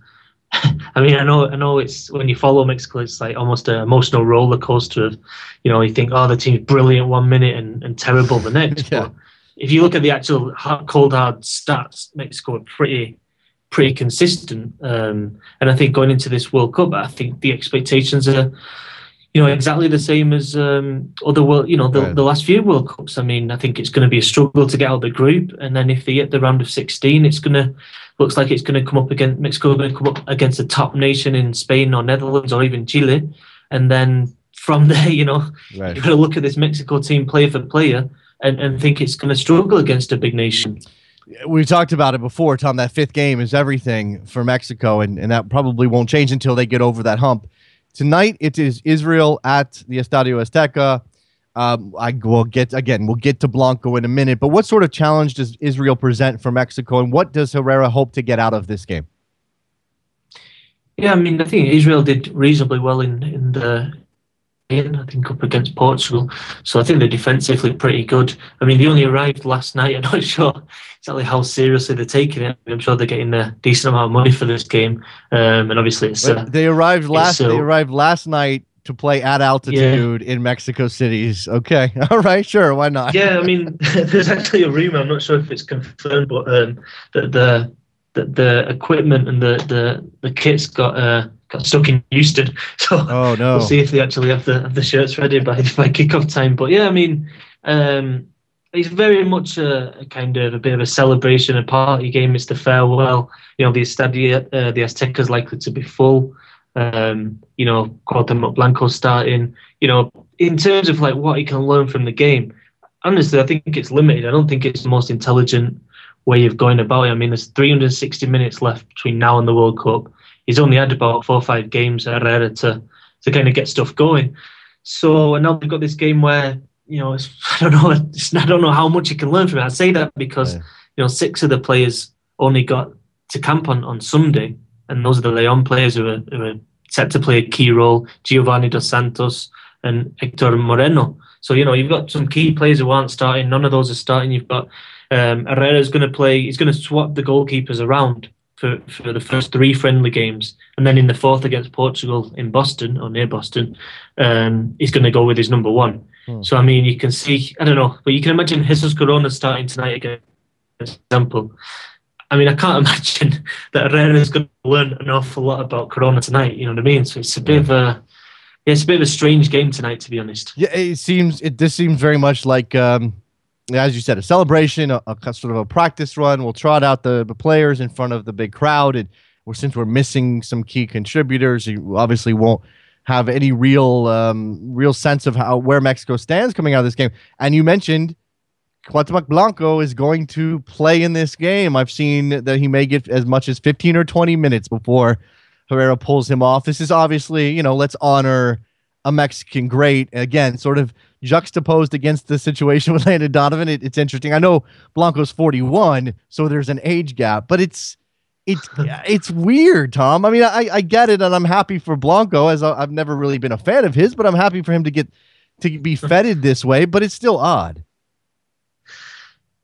I know it's, when you follow Mexico, it's like almost an emotional roller coaster of, you think, oh, the team's brilliant 1 minute and terrible the next. But if you look at the actual cold hard stats, Mexico are pretty consistent. And I think going into this World Cup, I think the expectations are, exactly the same as other world, the last few World Cups. I mean, I think it's going to be a struggle to get out of the group, and then if they get the round of 16, looks like it's going to come up against Mexico, going to come up against a top nation in Spain or Netherlands or even Chile, and then from there, you've got to look at this Mexico team player for player and think it's going to struggle against a big nation.
We talked about it before, Tom. That 5th game is everything for Mexico, and that probably won't change until they get over that hump. Tonight, it is Israel at the Estadio Azteca. We'll get to Blanco in a minute, but what sort of challenge does Israel present for Mexico, and what does Herrera hope to get out of this game?
Yeah, I mean, I think Israel did reasonably well in the game, I think, up against Portugal. So I think they're defensively pretty good. I mean, they only arrived last night. I'm not sure exactly how seriously they're taking it. I'm sure they're getting a decent amount of money for this game, and obviously
they arrived last night to play at altitude in Mexico City's. Okay. All right. Sure. Why not?
Yeah. I mean, there's actually a rumor. I'm not sure if it's confirmed, but that the equipment and the kits got stuck in Houston. So we'll see if they actually have the shirts ready by kickoff time. But yeah, I mean, it's very much a kind of a bit of a celebration, a party game. It's the farewell. The Estadio, the Azteca is likely to be full. Cuauhtemoc Blanco starting. In terms of like what he can learn from the game, honestly, I think it's limited. I don't think it's the most intelligent way of going about it. I mean, there's 360 minutes left between now and the World Cup. He's only had about 4 or 5 games, Herrera, to kind of get stuff going. So, and now they've got this game where, I don't know how much he can learn from it. I say that because, 6 of the players only got to camp on Sunday, and those are the León players who are set to play a key role, Giovanni Dos Santos and Hector Moreno. So, you've got some key players who aren't starting. None of those are starting. You've got Herrera's going to play. He's going to swap the goalkeepers around for the first 3 friendly games. And then in the 4th against Portugal in Boston, or near Boston, he's going to go with his number 1. So, I mean, you can see, I don't know, but you can imagine Jesus Corona starting tonight again, for example. I mean, I can't imagine that Herrera is going to learn an awful lot about Corona tonight. You know what I mean? So it's a bit of a strange game tonight, to be honest. Yeah,
this seems very much like, as you said, a celebration, a sort of a practice run. We'll trot out the players in front of the big crowd, and since we're missing some key contributors, you obviously won't have any real sense of where Mexico stands coming out of this game. And you mentioned Cuauhtemoc Blanco is going to play in this game. I've seen that he may get as much as 15 or 20 minutes before Herrera pulls him off. This is obviously, let's honor a Mexican great. Again, sort of juxtaposed against the situation with Landon Donovan. It's interesting. I know Blanco's 41, so there's an age gap, but it's weird, Tom. I mean, I get it, and I'm happy for Blanco, as I've never really been a fan of his, but I'm happy for him to be feted this way, but it's still odd.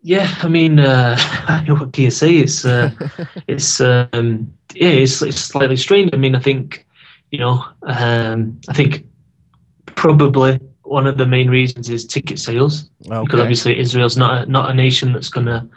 Yeah, I mean, what can you say? It's slightly strange. I mean, I think, I think probably one of the main reasons is ticket sales, because obviously Israel's not a nation that's going to,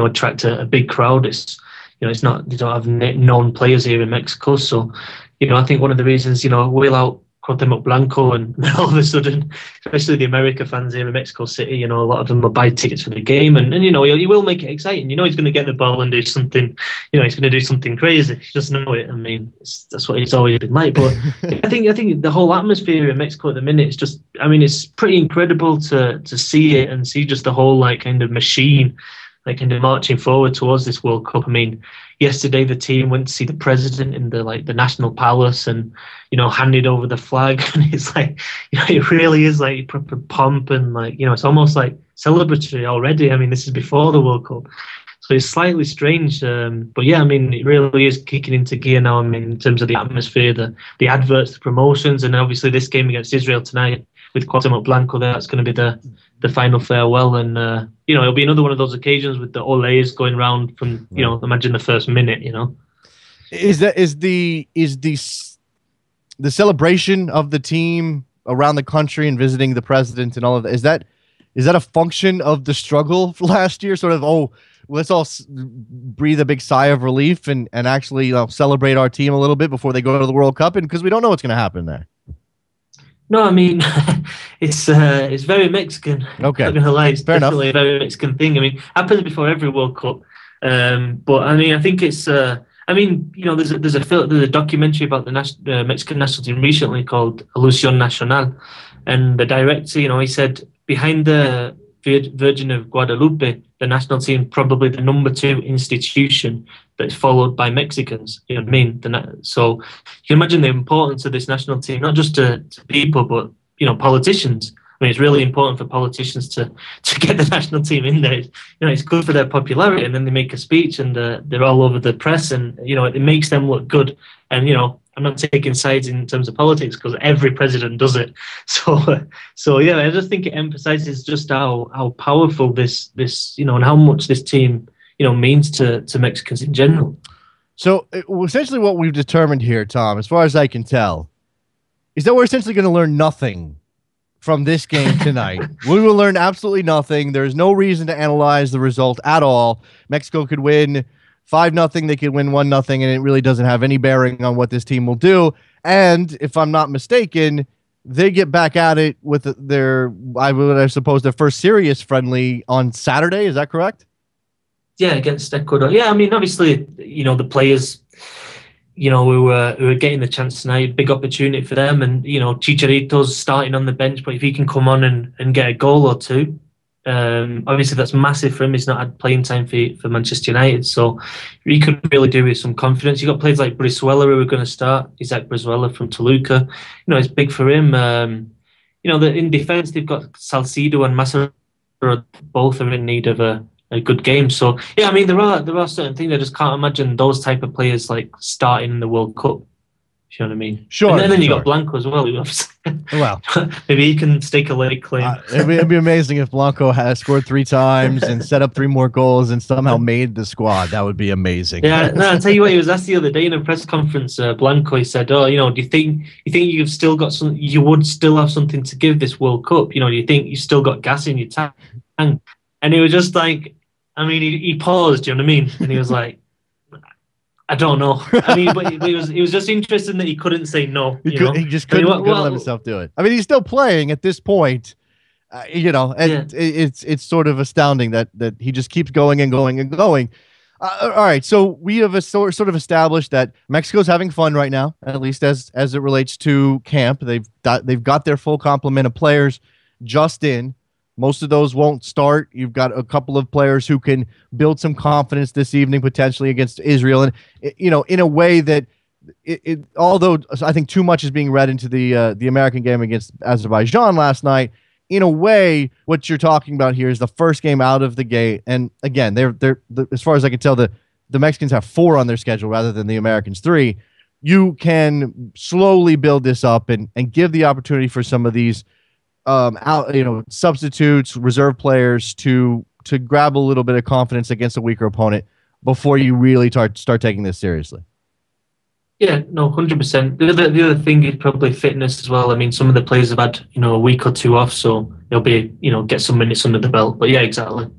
attract a big crowd. It's, it's not, they don't have known players here in Mexico. So, I think one of the reasons, wheel out Cuauhtemoc Blanco, and all of a sudden, especially the America fans here in Mexico City, a lot of them will buy tickets for the game, and he will make it exciting. He's going to get the ball and do something, he's going to do something crazy. He doesn't know it. I mean, that's what he's always been like. But I think the whole atmosphere in Mexico at the minute is just, I mean, it's pretty incredible to see it and see just the whole kind of machine, kind of marching forward towards this World Cup. I mean, yesterday the team went to see the president in the national palace and, handed over the flag. And it's like, it really is like proper pomp and like, it's almost like celebratory already. I mean, this is before the World Cup. So it's slightly strange. But yeah, I mean, it really is kicking into gear now. I mean, in terms of the atmosphere, the adverts, the promotions, and obviously this game against Israel tonight with Cuauhtemoc Blanco there, that's going to be the final farewell. And, it'll be another one of those occasions with the Olays going round from, imagine the first minute,
Is the celebration of the team around the country and visiting the president and all of that, is that a function of the struggle last year? Sort of, let's all breathe a big sigh of relief and actually celebrate our team a little bit before they go to the World Cup, and because we don't know what's going to happen there.
No, I mean, it's very Mexican.
Okay,
I'm not gonna lie, it's
fair
definitely
enough.
a very Mexican thing. I mean, happens before every World Cup. But I mean, I think it's. There's a documentary about the Mexican national team recently called Ilusión Nacional, and the director, he said behind the Virgin of Guadalupe, the national team probably the number 2 institution that's followed by Mexicans. You know what I mean? So you can imagine the importance of this national team, not just to people, but politicians. I mean, it's really important for politicians to get the national team in there. It's good for their popularity, and then they make a speech and they're all over the press, and it makes them look good. And I'm not taking sides in terms of politics because every president does it. So yeah, I just think it emphasizes just how powerful this and how much this team means to Mexicans in general.
So essentially, what we've determined here, Tom, as far as I can tell, is that we're essentially going to learn nothing from this game tonight. We will learn absolutely nothing. There's no reason to analyze the result at all. Mexico could win 5-0. They could win 1-0, and it really doesn't have any bearing on what this team will do. And if I'm not mistaken, they get back at it with I suppose, their first serious friendly on Saturday. Is that correct?
Yeah, against Ecuador. Yeah, I mean, obviously, the players, who were getting the chance tonight, big opportunity for them. And, Chicharito's starting on the bench, but if he can come on and get a goal or two, obviously that's massive for him. He's not had playing time for Manchester United, so he could really do with some confidence. You've got players like Brizuela who are going to start. Isaac Brizuela from Toluca. It's big for him. In defence, they've got Salcido and Mascherano. Both are in need of a good game. So yeah, I mean, there are certain things I just can't imagine those type of players like starting in the World Cup. You know what I mean?
Sure.
And then you got Blanco as well.
Well,
maybe he can stake a leg claim.
It'd be amazing if Blanco has scored 3 times and set up 3 more goals and somehow made the squad. That would be amazing.
Yeah, no, I'll tell you what, he was asked the other day in a press conference, Blanco, he said, do you think you've still got you would still have something to give this World Cup? Do you think you've still got gas in your tank? And he was just like, I mean, he paused, you know what I mean? And he was like, I don't know. I mean, but it was just interesting that he couldn't say no.
He just couldn't let himself do it. I mean, he's still playing at this point, and it's sort of astounding that he just keeps going and going and going. All right, so we have sort of established that Mexico's having fun right now, at least as it relates to camp. They've got their full complement of players just in. Most of those won't start. You've got a couple of players who can build some confidence this evening, potentially against Israel. And, in a way that although I think too much is being read into the American game against Azerbaijan last night, in a way, what you're talking about here is the first game out of the gate. And again, they're as far as I can tell, the Mexicans have 4 on their schedule rather than the Americans 3. You can slowly build this up and give the opportunity for some of these substitutes, reserve players to grab a little bit of confidence against a weaker opponent before you really start taking this seriously.
Yeah, no, 100%. The other thing is probably fitness as well. I mean, some of the players have had a week or 2 off, so they'll be get some minutes under the belt. But yeah, exactly.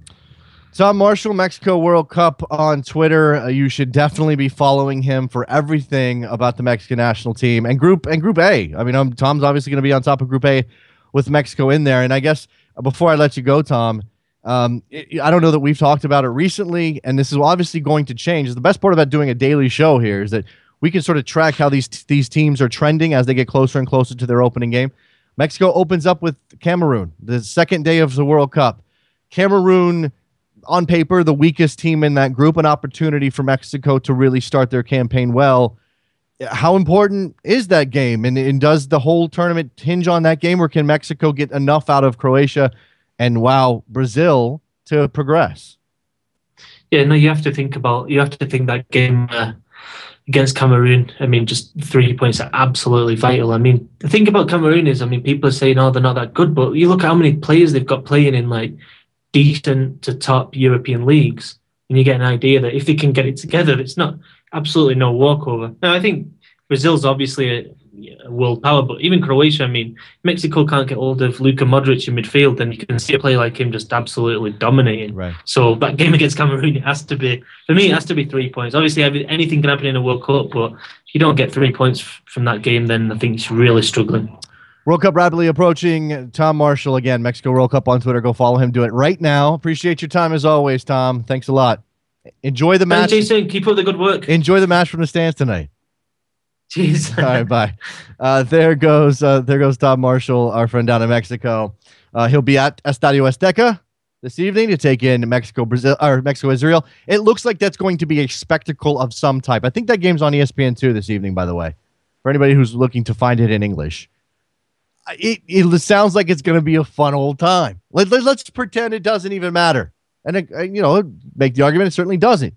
Tom Marshall, Mexico World Cup on Twitter. You should definitely be following him for everything about the Mexican national team and Group A. I mean, Tom's obviously going to be on top of Group A with Mexico in there. And I guess before I let you go, Tom, I don't know that we've talked about it recently, and this is obviously going to change. The best part about doing a daily show here is that we can sort of track how these teams are trending as they get closer and closer to their opening game. Mexico opens up with Cameroon, the second day of the World Cup. Cameroon on paper, the weakest team in that group, an opportunity for Mexico to really start their campaign well. How important is that game? And does the whole tournament hinge on that game, or can Mexico get enough out of Croatia and wow Brazil to progress?
Yeah, no, you have to think that game against Cameroon. I mean, just 3 points are absolutely vital. I mean, the thing about Cameroon is, I mean, people are saying, oh, they're not that good, but you look at how many players they've got playing in like decent to top European leagues, and you get an idea that if they can get it together, it's not absolutely no walkover. Now, I think Brazil's obviously a world power, but even Croatia, I mean, Mexico can't get hold of Luka Modric in midfield, and you can see a player like him just absolutely dominating.
Right.
So that game against Cameroon, it has to be 3 points. Obviously, anything can happen in a World Cup, but if you don't get 3 points from that game, then I think you're really struggling.
World Cup rapidly approaching. Tom Marshall again, Mexico World Cup on Twitter. Go follow him. Do it right now. Appreciate your time as always, Tom. Thanks a lot. Enjoy the match.
Thanks, Jason. Keep up the good work.
Enjoy the match from the stands tonight.
Cheers.
All right, bye. There goes Tom Marshall, our friend down in Mexico. He'll be at Estadio Azteca this evening to take in Mexico-Israel. It looks like that's going to be a spectacle of some type. I think that game's on ESPN2 this evening, by the way, for anybody who's looking to find it in English. It sounds like it's going to be a fun old time. Let's pretend it doesn't even matter. And, make the argument it certainly doesn't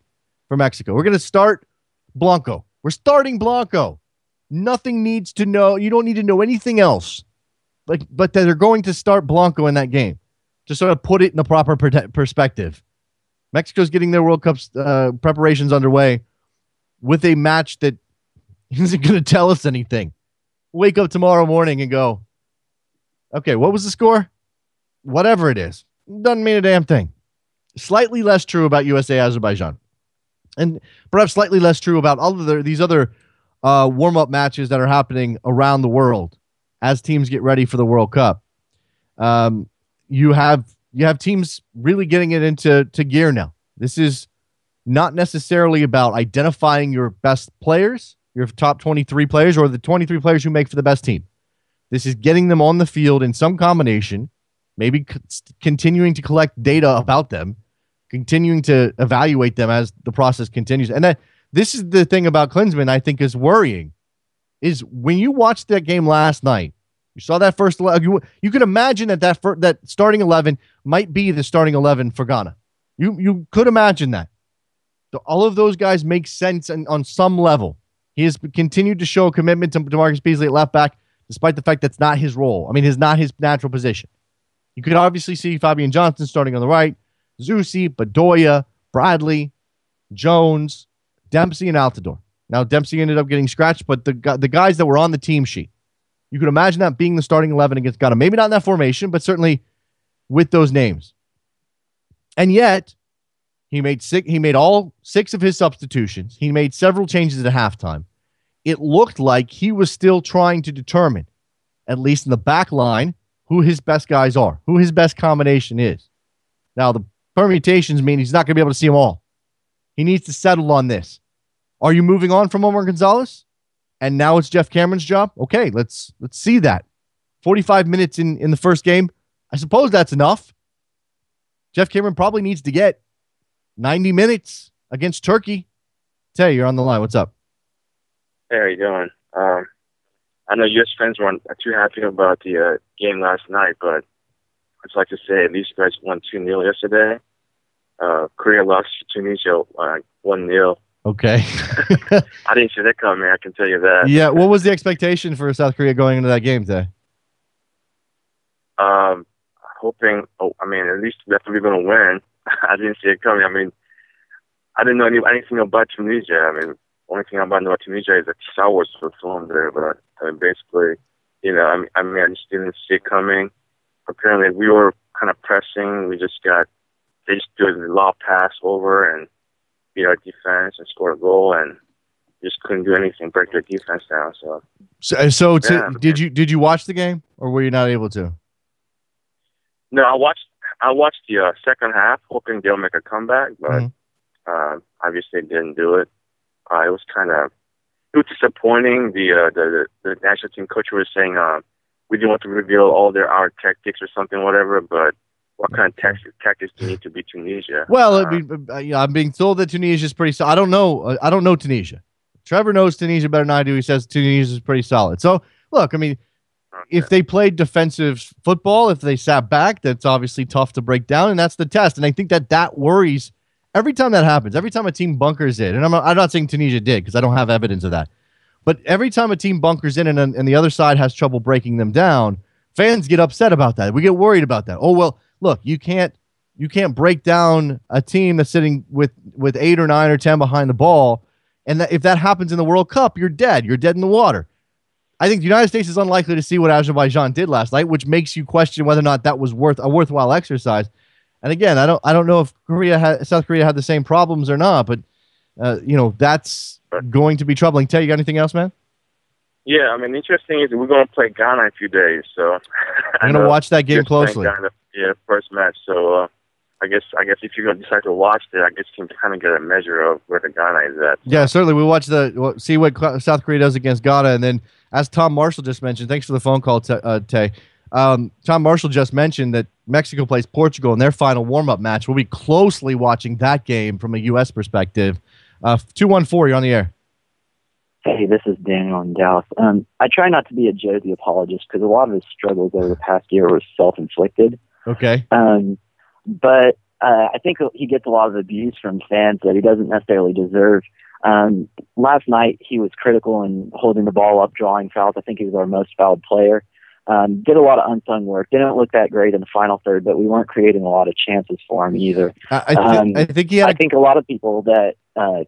for Mexico. We're going to start Blanco. We're starting Blanco. Nothing needs to know. You don't need to know anything else. But they're going to start Blanco in that game to sort of put it in the proper perspective. Mexico's getting their World Cup preparations underway with a match that isn't going to tell us anything. Wake up tomorrow morning and go, okay, what was the score? Whatever it is. Doesn't mean a damn thing. Slightly less true about USA Azerbaijan. And perhaps slightly less true about these other warm-up matches that are happening around the world as teams get ready for the World Cup. You have teams really getting it into gear now. This is not necessarily about identifying your best players, your top 23 players, or the 23 players who make for the best team. This is getting them on the field in some combination, maybe continuing to collect data about them, continuing to evaluate them as the process continues. And this is the thing about Klinsmann I think is worrying, is when you watched that game last night, you saw that first 11, you could imagine that starting 11 might be the starting 11 for Ghana. You could imagine that. So all of those guys make sense on some level. He has continued to show commitment to Marcus Beasley at left back, despite the fact that's not his role. I mean, it's not his natural position. You could obviously see Fabian Johnson starting on the right, Zusi, Bedoya, Bradley, Jones, Dempsey, and Altidore. Now, Dempsey ended up getting scratched, but the guys that were on the team sheet, you could imagine that being the starting 11 against Ghana. Maybe not in that formation, but certainly with those names. And yet, he made all 6 of his substitutions. He made several changes at halftime. It looked like he was still trying to determine, at least in the back line, who his best guys are, who his best combination is. Now, the permutations mean he's not going to be able to see them all. He needs to settle on this. Are you moving on from Omar Gonzalez? And now it's Jeff Cameron's job? Okay, let's see that. 45 minutes in the first game. I suppose that's enough. Jeff Cameron probably needs to get 90 minutes against Turkey. Tay, you're on the line. What's up?
Hey, how you doing? I know U.S. fans weren't too happy about the game last night, but I'd just like to say at least you guys won 2-0 yesterday. Korea lost to Tunisia 1-0.
Okay.
I didn't see that coming, I can tell you that.
Yeah, what was the expectation for South Korea going into that game today?
Hoping, at least that's what we're going to win. I didn't see it coming. I didn't know anything about Tunisia. Only thing I know about Tunisia is that showers were filmed there, but basically, I just didn't see it coming. Apparently, we were kind of pressing. They just did a lob pass over and beat our defense and scored a goal, and just couldn't do anything, break their defense down. Did you watch the game, or were you not able to? No, I watched the second half, hoping they'll make a comeback, but obviously didn't do it. It was disappointing. The national team coach was saying we didn't want to reveal all our tactics or something, whatever. But what kind of tactics do you need to beat Tunisia?
Well, I'm being told that Tunisia is pretty solid. I don't know. I don't know Tunisia. Trevor knows Tunisia better than I do. He says Tunisia is pretty solid. So, look, I mean, if they played defensive football, if they sat back, that's obviously tough to break down, and that's the test. And I think that worries every time that happens. Every time a team bunkers in, and I'm not saying Tunisia did because I don't have evidence of that, but every time a team bunkers in and the other side has trouble breaking them down, fans get upset about that. We get worried about that. Oh, well, look, you can't break down a team that's sitting with 8 or 9 or 10 behind the ball, and if that happens in the World Cup, you're dead. You're dead in the water. I think the United States is unlikely to see what Azerbaijan did last night, which makes you question whether or not that was a worthwhile exercise. And again, I don't know if South Korea had the same problems or not, but that's going to be troubling. Tay, you got anything else, man?
Yeah, I mean, interesting is we're going to play Ghana in a few days, so
I'm going to watch that game closely.
Ghana, first match. So I guess if you're going to decide to watch it, I guess you can kind of get a measure of where the Ghana is at.
Yeah, certainly. We watch see what South Korea does against Ghana, and then as Tom Marshall just mentioned, thanks for the phone call, Tay. Tom Marshall just mentioned that Mexico plays Portugal in their final warm-up match. We'll be closely watching that game from a U.S. perspective. 214, you're on the air.
Hey, this is Daniel in Dallas. I try not to be a Josie apologist because a lot of his struggles over the past year were self-inflicted.
Okay.
But I think he gets a lot of abuse from fans that he doesn't necessarily deserve. Last night, he was critical in holding the ball up, drawing fouls. I think he was our most fouled player. Did a lot of unsung work. Didn't look that great in the final third, but we weren't creating a lot of chances for him either.
I think
a lot of people that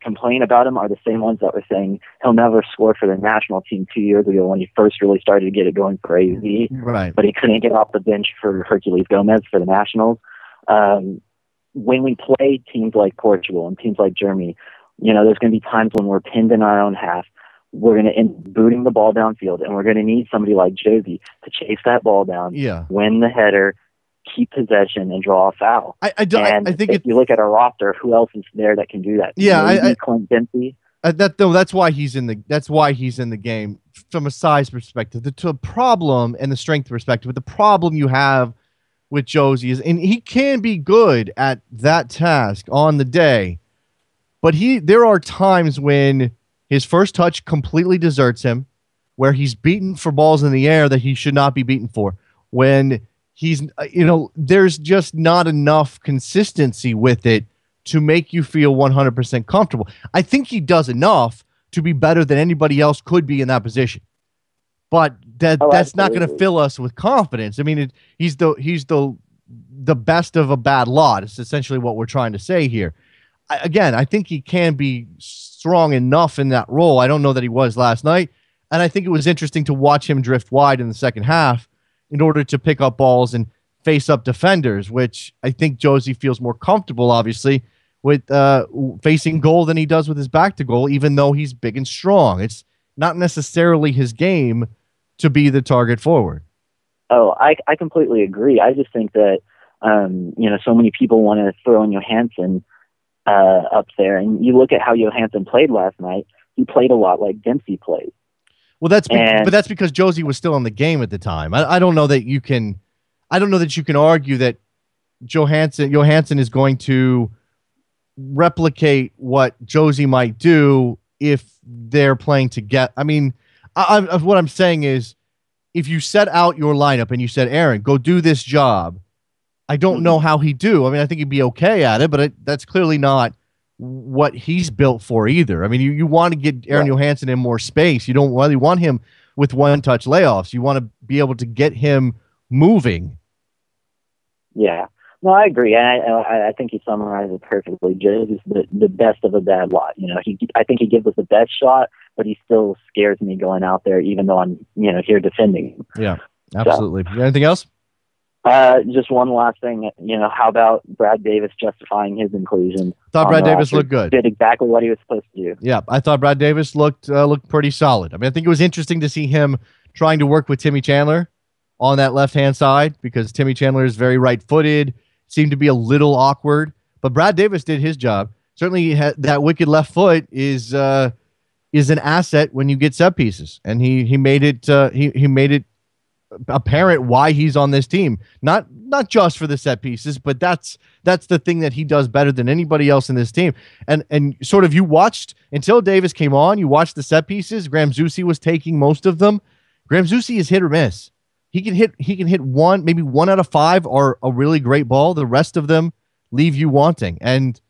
complain about him are the same ones that were saying he'll never score for the national team 2 years ago when he first really started to get it going for AZ.
Right.
But he couldn't get off the bench for Hercules Gomez for the Nationals. When we play teams like Portugal and teams like Germany, there's going to be times when we're pinned in our own half. We're going to end booting the ball downfield, and we're going to need somebody like Josie to chase that ball down, win the header, keep possession, and draw a foul.
I think
if you look at our roster, who else is there that can do that?
Yeah,
Clint Dempsey.
That's why he's in the game from a size perspective. The problem and the strength perspective. But the problem you have with Josie is, and he can be good at that task on the day, but there are times when his first touch completely deserts him, where he's beaten for balls in the air that he should not be beaten for. When he's, there's just not enough consistency with it to make you feel 100% comfortable. I think he does enough to be better than anybody else could be in that position. But that's not going to fill us with confidence. I mean, he's the best of a bad lot. It's essentially what we're trying to say here. I think he can be strong enough in that role. I don't know that he was last night. And I think it was interesting to watch him drift wide in the second half in order to pick up balls and face up defenders, which I think Josie feels more comfortable, obviously, with facing goal than he does with his back to goal, even though he's big and strong. It's not necessarily his game to be the target forward.
Oh, I completely agree. I just think that, so many people want to throw in Johansson up there. And you look at how Johansson played last night, he played a lot like Dempsey played.
Well, that's because Josie was still in the game at the time. I don't know that you can argue that Johansson is going to replicate what Josie might do if they're playing together. I mean, what I'm saying is, if you set out your lineup and you said, Aaron, go do this job, I don't know how he'd do. I mean, I think he'd be okay at it, but that's clearly not what he's built for either. I mean, you want to get Aaron Johansson in more space. You don't really want him with one-touch layoffs. You want to be able to get him moving.
Yeah. No, I agree. I think you summarized it perfectly. Josie's the best of a bad lot. I think he gives us the best shot, but he still scares me going out there, even though I'm, here defending him.
Yeah, absolutely. So, anything else?
Just one last thing. How about Brad Davis justifying his inclusion?
Thought Brad Davis looked good.
Did exactly what he was supposed to do.
Yeah, I thought Brad Davis looked pretty solid. I mean, I think it was interesting to see him trying to work with Timmy Chandler on that left-hand side, because Timmy Chandler is very right-footed, seemed to be a little awkward, but Brad Davis did his job. Certainly, that wicked left foot is an asset when you get set pieces, and he made it. He made it apparent why he's on this team. Not just for the set pieces, but that's the thing that he does better than anybody else in this team. And sort of you watched until Davis came on, you watched the set pieces. Graham Zusi was taking most of them. Graham Zusi is hit or miss. He can hit one, maybe 1 out of 5 are a really great ball. The rest of them leave you wanting. And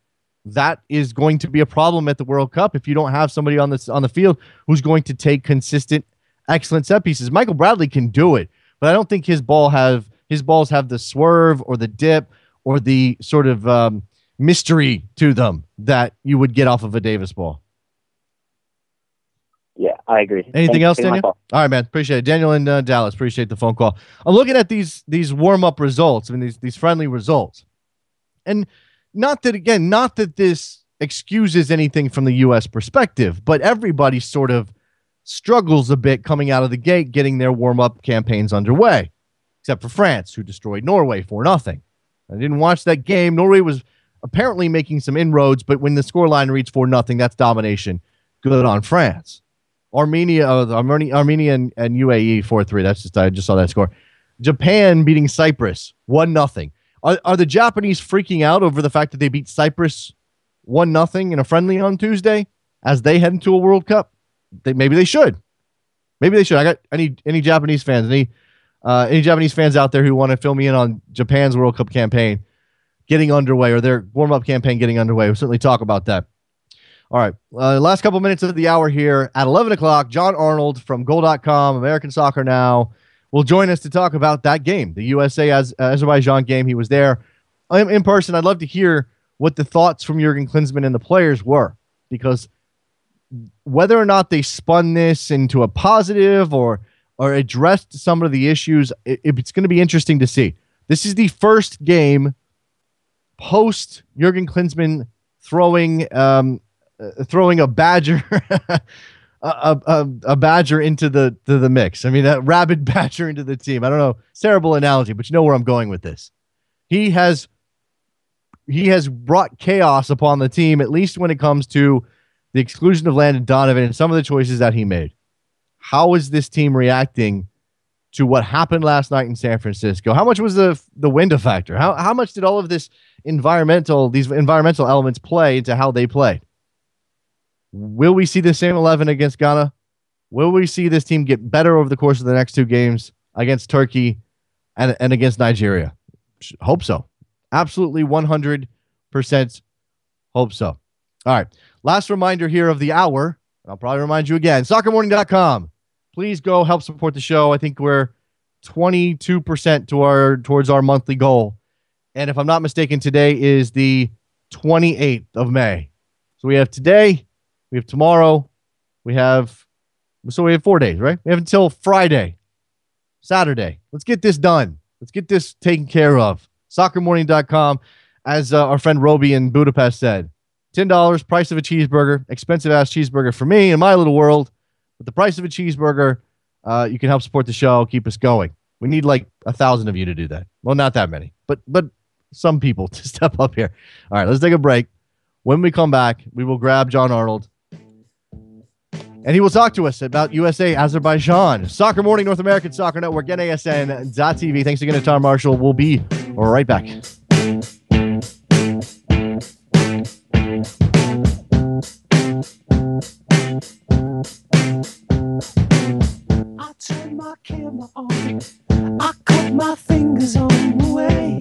that is going to be a problem at the World Cup if you don't have somebody on the field who's going to take consistent, excellent set pieces. Michael Bradley can do it, but I don't think his balls have the swerve or the dip or the sort of mystery to them that you would get off of a Davis ball.
Yeah, I agree.
Anything else, Daniel? All right, man. Appreciate it. Daniel in Dallas. Appreciate the phone call. I'm looking at these warm-up results. I mean, these friendly results. And not that this excuses anything from the U.S. perspective, but everybody sort of struggles a bit coming out of the gate, getting their warm-up campaigns underway, except for France, who destroyed Norway 4-0. I didn't watch that game. Norway was apparently making some inroads, but when the scoreline reached 4-0, that's domination. Good on France. Armenia and UAE 4-3. I just saw that score. Japan beating Cyprus 1-0. Are the Japanese freaking out over the fact that they beat Cyprus 1-0 in a friendly on Tuesday as they head into a World Cup? Maybe they should. Maybe they should. I got any Japanese fans, any Japanese fans out there who want to fill me in on Japan's World Cup campaign getting underway or their warm-up campaign getting underway. We'll certainly talk about that. All right. Last couple minutes of the hour here at 11 o'clock. John Arnold from Goal.com, American Soccer Now, will join us to talk about that game, the USA Azerbaijan game. He was there in person. I'd love to hear what the thoughts from Jurgen Klinsmann and the players were, because whether or not they spun this into a positive or addressed some of the issues, it's going to be interesting to see. This is the first game post Jurgen Klinsmann throwing a badger a badger into the mix. I mean, a rabid badger into the team. I don't know. It's a terrible analogy, but you know where I'm going with this. He has brought chaos upon the team, at least when it comes to the exclusion of Landon Donovan and some of the choices that he made. How is this team reacting to what happened last night in San Francisco? How much was the wind a factor? How much did all of these environmental elements play into how they played? Will we see the same 11 against Ghana? Will we see this team get better over the course of the next 2 games against Turkey and against Nigeria? Hope so. Absolutely 100% hope so. All right. Last reminder here of the hour. I'll probably remind you again. Soccermorning.com. Please go help support the show. I think we're 22% towards our monthly goal. And if I'm not mistaken, today is the 28th of May. So we have today, we have tomorrow, we have 4 days, right? We have until Friday, Saturday. Let's get this done. Let's get this taken care of. Soccermorning.com, as our friend Roby in Budapest said, $10, price of a cheeseburger, expensive-ass cheeseburger for me in my little world. With the price of a cheeseburger, you can help support the show, keep us going. We need like 1,000 of you to do that. Well, not that many, but some people to step up here. All right, let's take a break. When we come back, we will grab John Arnold, and he will talk to us about USA Azerbaijan. Soccer Morning, North American Soccer Network, NASN.TV. Thanks again to Tom Marshall. We'll be right back.
I turn my camera on. I cut my fingers on the way.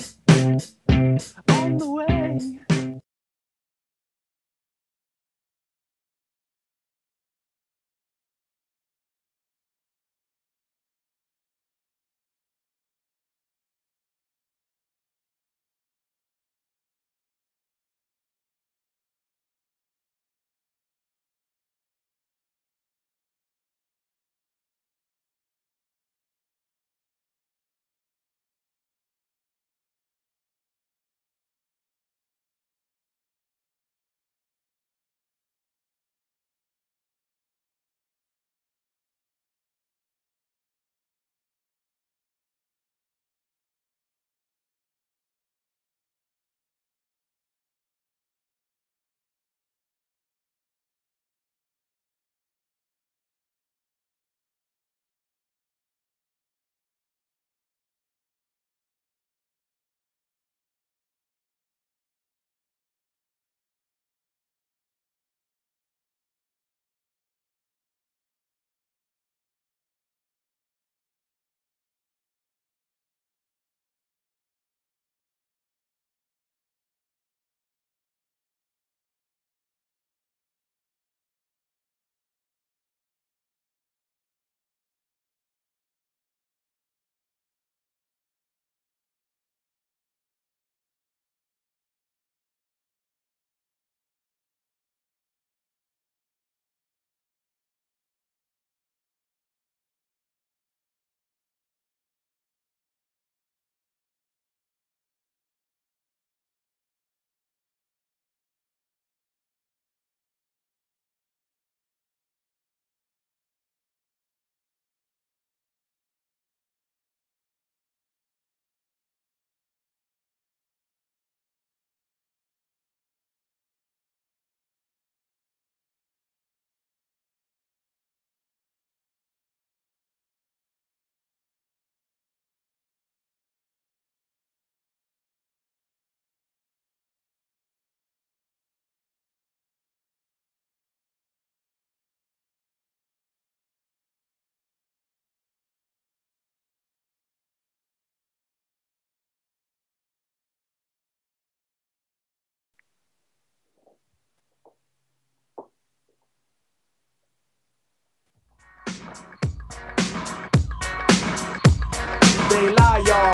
can't lie, y'all.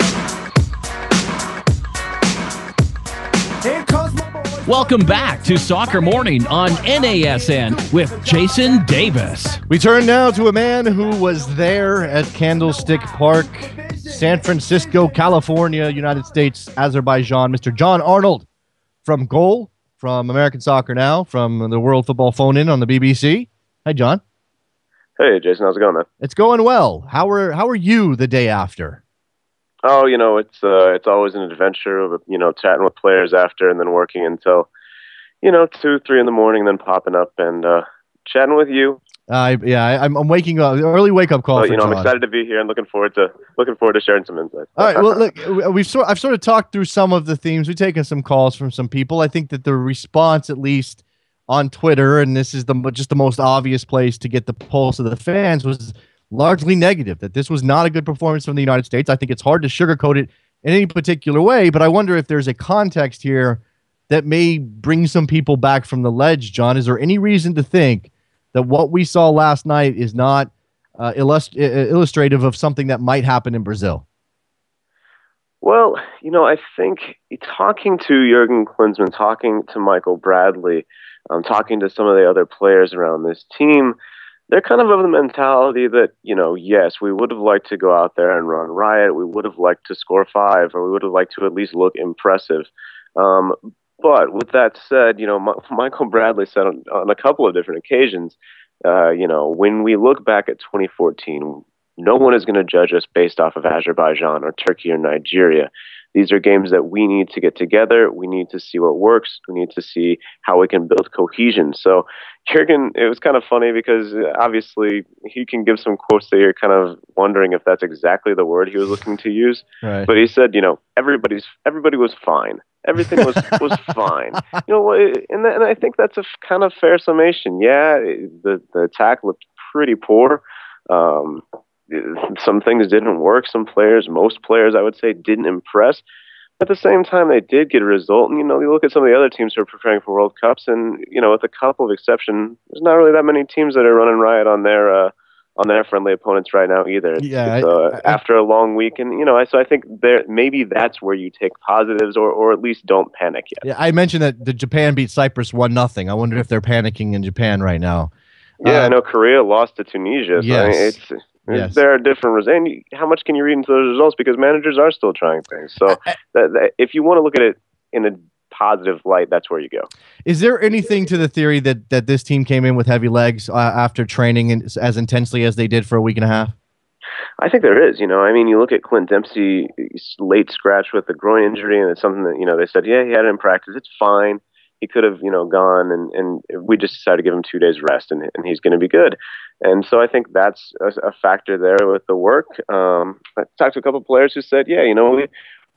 Here comes my boy.
Welcome back to Soccer Morning on NASN with Jason Davis.
We turn now to a man who was there at Candlestick Park, San Francisco, California, United States, Azerbaijan, Mr. John Arnold from Goal, from American Soccer Now, from the World Football Phone-In on the BBC. Hi, John.
Hey, Jason, how's it going, man?
It's going well. How are you the day after?
Oh, it's always an adventure of, chatting with players after and then working until, 2, 3 in the morning, then popping up and chatting with you.
I'm waking up. Early wake up call.
So,
for John.
I'm excited to be here and looking forward to sharing some insights.
All right. Well, look, I've sort of talked through some of the themes. We've taken some calls from some people. I think that the response, at least on Twitter, and this is just the most obvious place to get the pulse of the fans, was largely negative. That this was not a good performance from the United States. I think it's hard to sugarcoat it in any particular way, but I wonder if there's a context here that may bring some people back from the ledge. John, is there any reason to think that what we saw last night is not illustrative of something that might happen in Brazil?
Well, I think talking to Jurgen Klinsmann, talking to Michael Bradley, talking to some of the other players around this team, they're kind of the mentality that, yes, we would have liked to go out there and run riot. We would have liked to score 5, or we would have liked to at least look impressive. But with that said, Michael Bradley said on a couple of different occasions, when we look back at 2014, no one is going to judge us based off of Azerbaijan or Turkey or Nigeria. These are games that we need to get together. We need to see what works. We need to see how we can build cohesion. So Jurgen, it was kind of funny because obviously he can give some quotes that you're kind of wondering if that's exactly the word he was looking to use.
Right.
But he said, everybody was fine. Everything was fine. And I think that's a kind of fair summation. Yeah, the attack looked pretty poor. Some things didn't work. Most players, I would say, didn't impress. At the same time, they did get a result. And, you look at some of the other teams who are preparing for World Cups, and, with a couple of exceptions, there's not really that many teams that are running riot on their friendly opponents right now either.
Yeah.
After a long week, and, so I think maybe that's where you take positives or at least don't panic yet.
Yeah, I mentioned that the Japan beat Cyprus 1-0. I wonder if they're panicking in Japan right now.
Yeah, I know Korea lost to Tunisia. So
Yes.
Yes. There are different results. And how much can you read into those results? Because managers are still trying things. So if you want to look at it in a positive light, that's where you go.
Is there anything to the theory that this team came in with heavy legs after training as intensely as they did for a week and a half?
I think there is. You look at Clint Dempsey's late scratch with the groin injury, and it's something that, they said, yeah, he had it in practice. It's fine. He could have, gone, and we just decided to give him 2 days rest, and he's going to be good. And so I think that's a factor there with the work. I talked to a couple of players who said, yeah,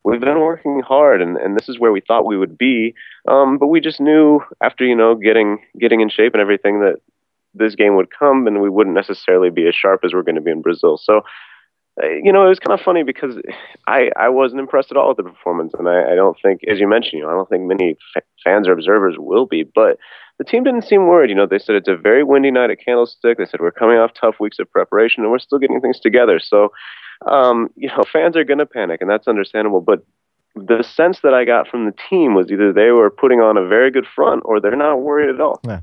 we've been working hard, and this is where we thought we would be. But we just knew after, getting in shape and everything that this game would come, and we wouldn't necessarily be as sharp as we're going to be in Brazil. So, it was kind of funny because I wasn't impressed at all with the performance. And I don't think, as you mentioned, I don't think many fans or observers will be. But the team didn't seem worried. They said it's a very windy night at Candlestick. They said we're coming off tough weeks of preparation, and we're still getting things together. So, fans are going to panic, and that's understandable. But the sense that I got from the team was either they were putting on a very good front or they're not worried at all.
Yeah.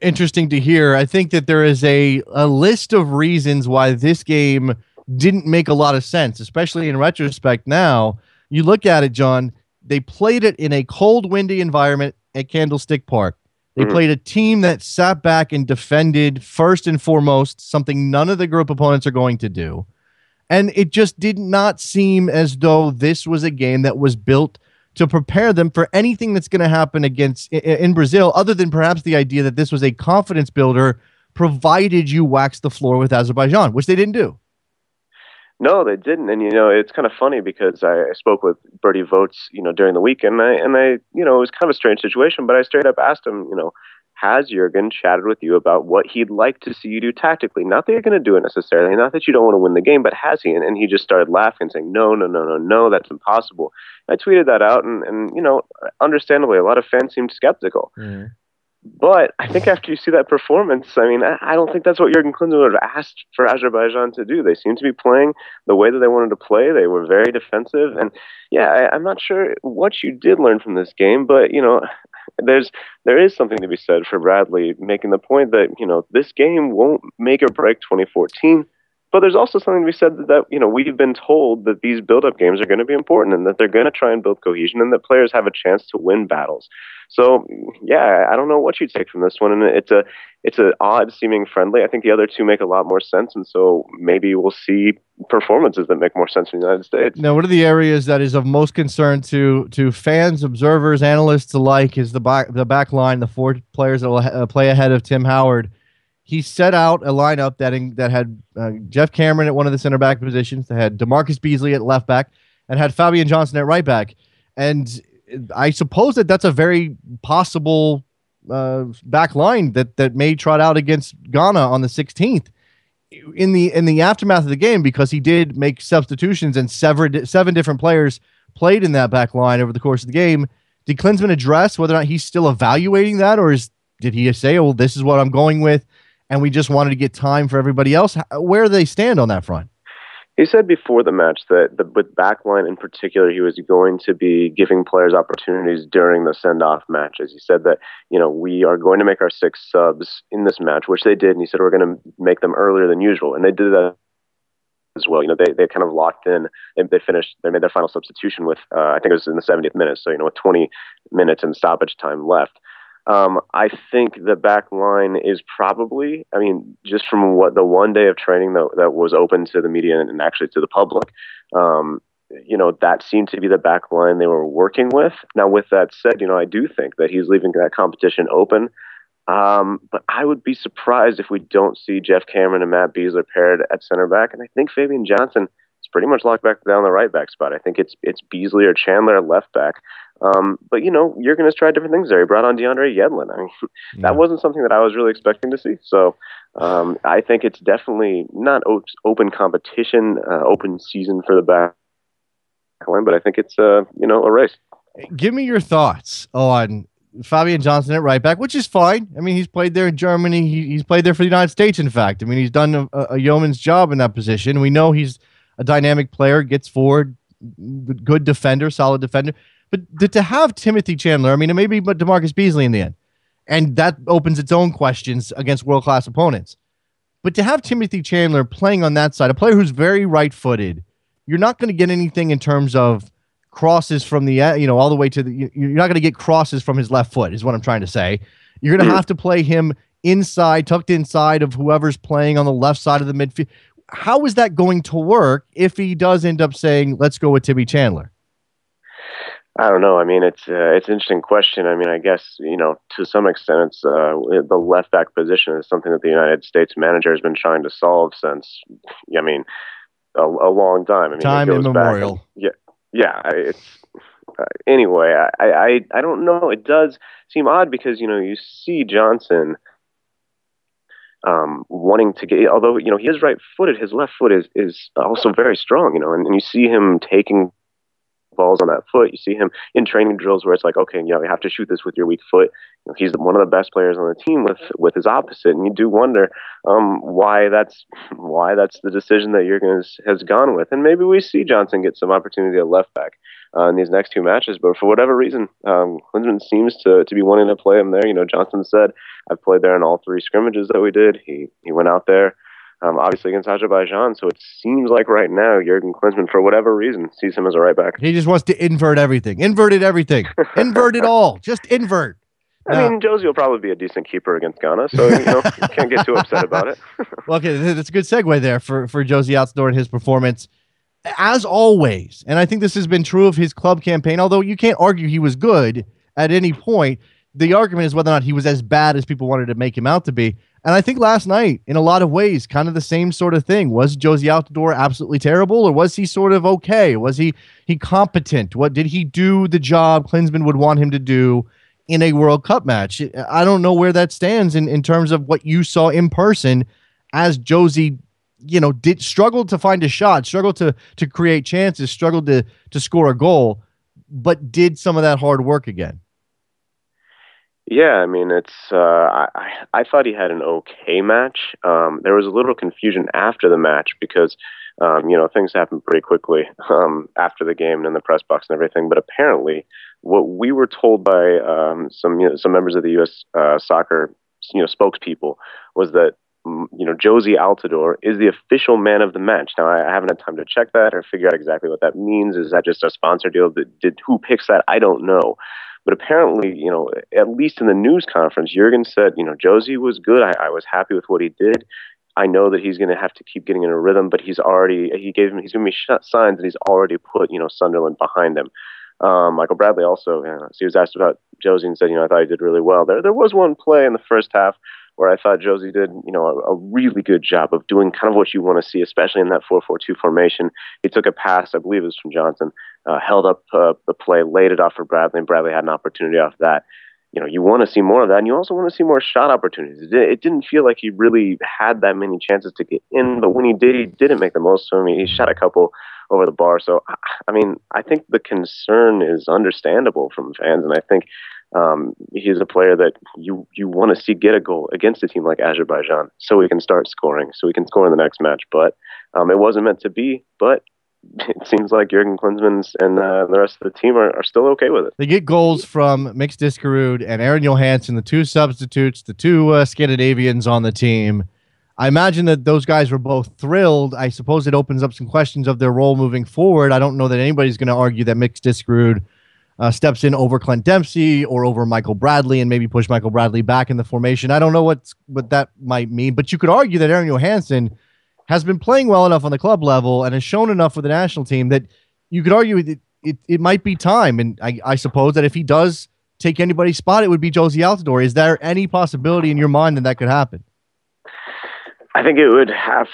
Interesting to hear. I think that there is a list of reasons why this game didn't make a lot of sense, especially in retrospect. Now you look at it, John, they played it in a cold, windy environment at Candlestick Park. They played a team that sat back and defended first and foremost, something none of the group opponents are going to do. And it just did not seem as though this was a game that was built to prepare them for anything that's going to happen in Brazil, other than perhaps the idea that this was a confidence builder, provided you wax the floor with Azerbaijan, which they didn't do.
No, they didn't. And, it's kind of funny because I spoke with Bertie Votes, during the week, and I, it was kind of a strange situation, but I straight up asked him, has Jurgen chatted with you about what he'd like to see you do tactically? Not that you're going to do it necessarily, not that you don't want to win the game, but has he? And he just started laughing, saying, no, that's impossible. I tweeted that out, and understandably, a lot of fans seemed skeptical. But I think after you see that performance, I mean, I don't think that's what Jurgen Klinsmann would have asked for Azerbaijan to do. They seem to be playing the way that they wanted to play. They were very defensive. And yeah, I'm not sure what you did learn from this game, but, there is something to be said for Bradley making the point that, this game won't make or break 2014. But there's also something to be said that we've been told that these build-up games are going to be important and that they're going to try and build cohesion and that players have a chance to win battles. So, yeah, I don't know what you take from this one, and it's an odd-seeming friendly. I think the other two make a lot more sense, and so maybe we'll see performances that make more sense in the United States.
Now, one of the areas that is of most concern to fans, observers, analysts alike is the back line, the four players that will play ahead of Tim Howard. He set out a lineup that had Jeff Cameron at one of the center back positions, that had DeMarcus Beasley at left back, and had Fabian Johnson at right back. And I suppose that's a very possible back line that may trot out against Ghana on the 16th. In the aftermath of the game, because he did make substitutions and seven different players played in that back line over the course of the game, did Klinsmann address whether or not he's still evaluating that, or did he say, well, this is what I'm going with, and we just wanted to get time for everybody else? Where do they stand on that front?
He said before the match that with backline in particular, he was going to be giving players opportunities during the send-off matches. He said that, we are going to make our 6 subs in this match, which they did, and he said we're going to make them earlier than usual, and they did that as well. They kind of locked in, and they made their final substitution with, I think it was in the 70th minute, so, with 20 minutes and stoppage time left. I think the back line is probably, just from what the one day of training that was open to the media and actually to the public, that seemed to be the back line they were working with. Now, with that said, I do think that he's leaving that competition open. But I would be surprised if we don't see Jeff Cameron and Matt Beasley paired at center back. And I think Fabian Johnson is pretty much locked back down the right back spot. I think it's Beasley or Chandler at left back. But you're going to try different things there. He brought on DeAndre Yedlin. That wasn't something that I was really expecting to see. So I think it's definitely not open competition, open season for the back line, but I think it's a race.
Give me your thoughts on Fabian Johnson at right back, which is fine. He's played there in Germany. He's played there for the United States, in fact. He's done a yeoman's job in that position. We know he's a dynamic player, gets forward, good defender, solid defender. But to have Timothy Chandler, it may be DeMarcus Beasley in the end, and that opens its own questions against world-class opponents. But to have Timothy Chandler playing on that side, a player who's very right-footed, you're not going to get anything in terms of crosses from the, all the way to the, you're not going to get crosses from his left foot is what I'm trying to say. You're going to have to play him inside, tucked inside of whoever's playing on the left side of the midfield. How is that going to work if he does end up saying, let's go with Timmy Chandler?
I don't know. It's an interesting question. I guess, to some extent, it's the left back position is something that the United States manager has been trying to solve since, a long time.
Time immemorial.
It's anyway. I don't know. It does seem odd because you see Johnson wanting to get, although he is right-footed, his left foot is also very strong. And you see him taking balls on that foot. You see him in training drills where it's like, okay, you have to shoot this with your weak foot. He's one of the best players on the team with his opposite, and you do wonder why that's the decision that Jurgen has gone with. And maybe we see Johnson get some opportunity at left back in these next 2 matches, but for whatever reason, Klinsmann seems to be wanting to play him there. Johnson said, I've played there in all 3 scrimmages that we did. He went out there. Obviously against Azerbaijan, so it seems like right now Jurgen Klinsmann, for whatever reason, sees him as a right back.
He just wants to invert everything. Invert it all. Just invert.
Josie will probably be a decent keeper against Ghana, so you can't get too upset about it.
Well, okay, that's a good segue there for Josie Altidore and his performance. As always, and I think this has been true of his club campaign, although you can't argue he was good at any point, the argument is whether or not he was as bad as people wanted to make him out to be. And I think last night, in a lot of ways, kind of the same sort of thing. Was Josie Altidore absolutely terrible, or was he sort of okay? Was he competent? What did he do the job Klinsmann would want him to do in a World Cup match? I don't know where that stands in terms of what you saw in person as Josie, did struggle to find a shot, struggled to create chances, struggled to score a goal, but did some of that hard work again.
Yeah, I mean, I thought he had an okay match. There was a little confusion after the match because things happened pretty quickly after the game and in the press box and everything. But apparently, what we were told by some members of the U.S. Soccer spokespeople was that Josie Altidore is the official man of the match. Now, I haven't had time to check that or figure out exactly what that means. Is that just a sponsor deal? Who picks that? I don't know. But apparently, at least in the news conference, Jurgen said, Josie was good. I was happy with what he did. I know that he's going to have to keep getting in a rhythm, but he's given me signs that he's already put, Sunderland behind him. Michael Bradley also, so he was asked about Josie and said, I thought he did really well. There was one play in the first half where I thought Josie did, a really good job of doing kind of what you want to see, especially in that 4-4-2 formation. He took a pass, I believe it was from Johnson, held up the play, laid it off for Bradley, and Bradley had an opportunity off that. You want to see more of that, and you also want to see more shot opportunities. It didn't feel like he really had that many chances to get in, but when he did, he didn't make the most of them. He shot a couple over the bar. So, I mean, I think the concern is understandable from fans, and I think he's a player that you want to see get a goal against a team like Azerbaijan so he can start scoring, so he can score in the next match. But it wasn't meant to be, but it seems like Jurgen Klinsmann and the rest of the team are still okay with it.
They get goals from Mix Diskerud and Aaron Johansson, the two substitutes, the two Scandinavians on the team. I imagine that those guys were both thrilled. I suppose it opens up some questions of their role moving forward. I don't know that anybody's going to argue that Mix Diskerud steps in over Clint Dempsey or over Michael Bradley and maybe push Michael Bradley back in the formation. I don't know what that might mean, but you could argue that Aaron Johansson has been playing well enough on the club level and has shown enough with the national team that you could argue it might be time. And I suppose that if he does take anybody's spot, it would be Josie Altidore. Is there any possibility in your mind that could happen?
I think we'd have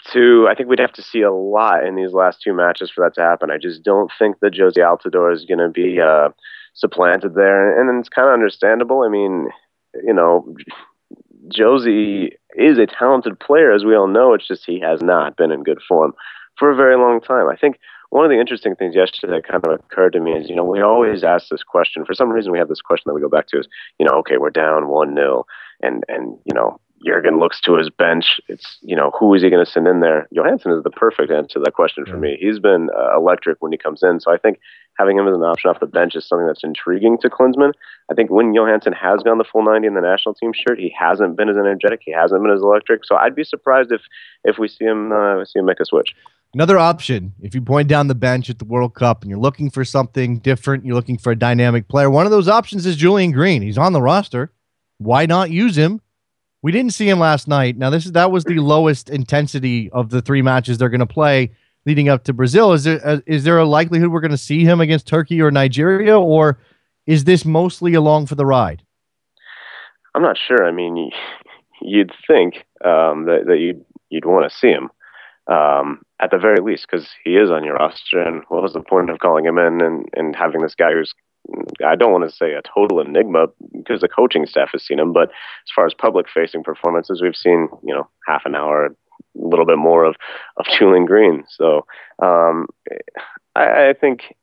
to see a lot in these last two matches for that to happen. I just don't think that Josie Altidore is going to be supplanted there. And it's kind of understandable. I mean, Josie is a talented player, as we all know. It's just he has not been in good form for a very long time. I think one of the interesting things yesterday that kind of occurred to me is, we always ask this question. For some reason, we have this question that we go back to is, okay, we're down 1-0 and Jurgen looks to his bench. It's, who is he going to send in there? Johansson is the perfect answer to that question for me. He's been electric when he comes in. So I think having him as an option off the bench is something that's intriguing to Klinsmann. I think when Johansson has gone the full 90 in the national team shirt, he hasn't been as energetic. He hasn't been as electric. So I'd be surprised if we see him make a switch.
Another option, if you point down the bench at the World Cup and you're looking for something different, you're looking for a dynamic player, one of those options is Julian Green. He's on the roster. Why not use him? We didn't see him last night. Now, that was the lowest intensity of the three matches they're going to play leading up to Brazil. Is there a likelihood we're going to see him against Turkey or Nigeria, or is this mostly along for the ride?
I'm not sure. I mean, you'd think that you'd want to see him at the very least, because he is on your roster. And what was the point of calling him in and having this guy who's, I don't want to say a total enigma because the coaching staff has seen him, but as far as public-facing performances, we've seen, half an hour, a little bit more of Julian Green. So I think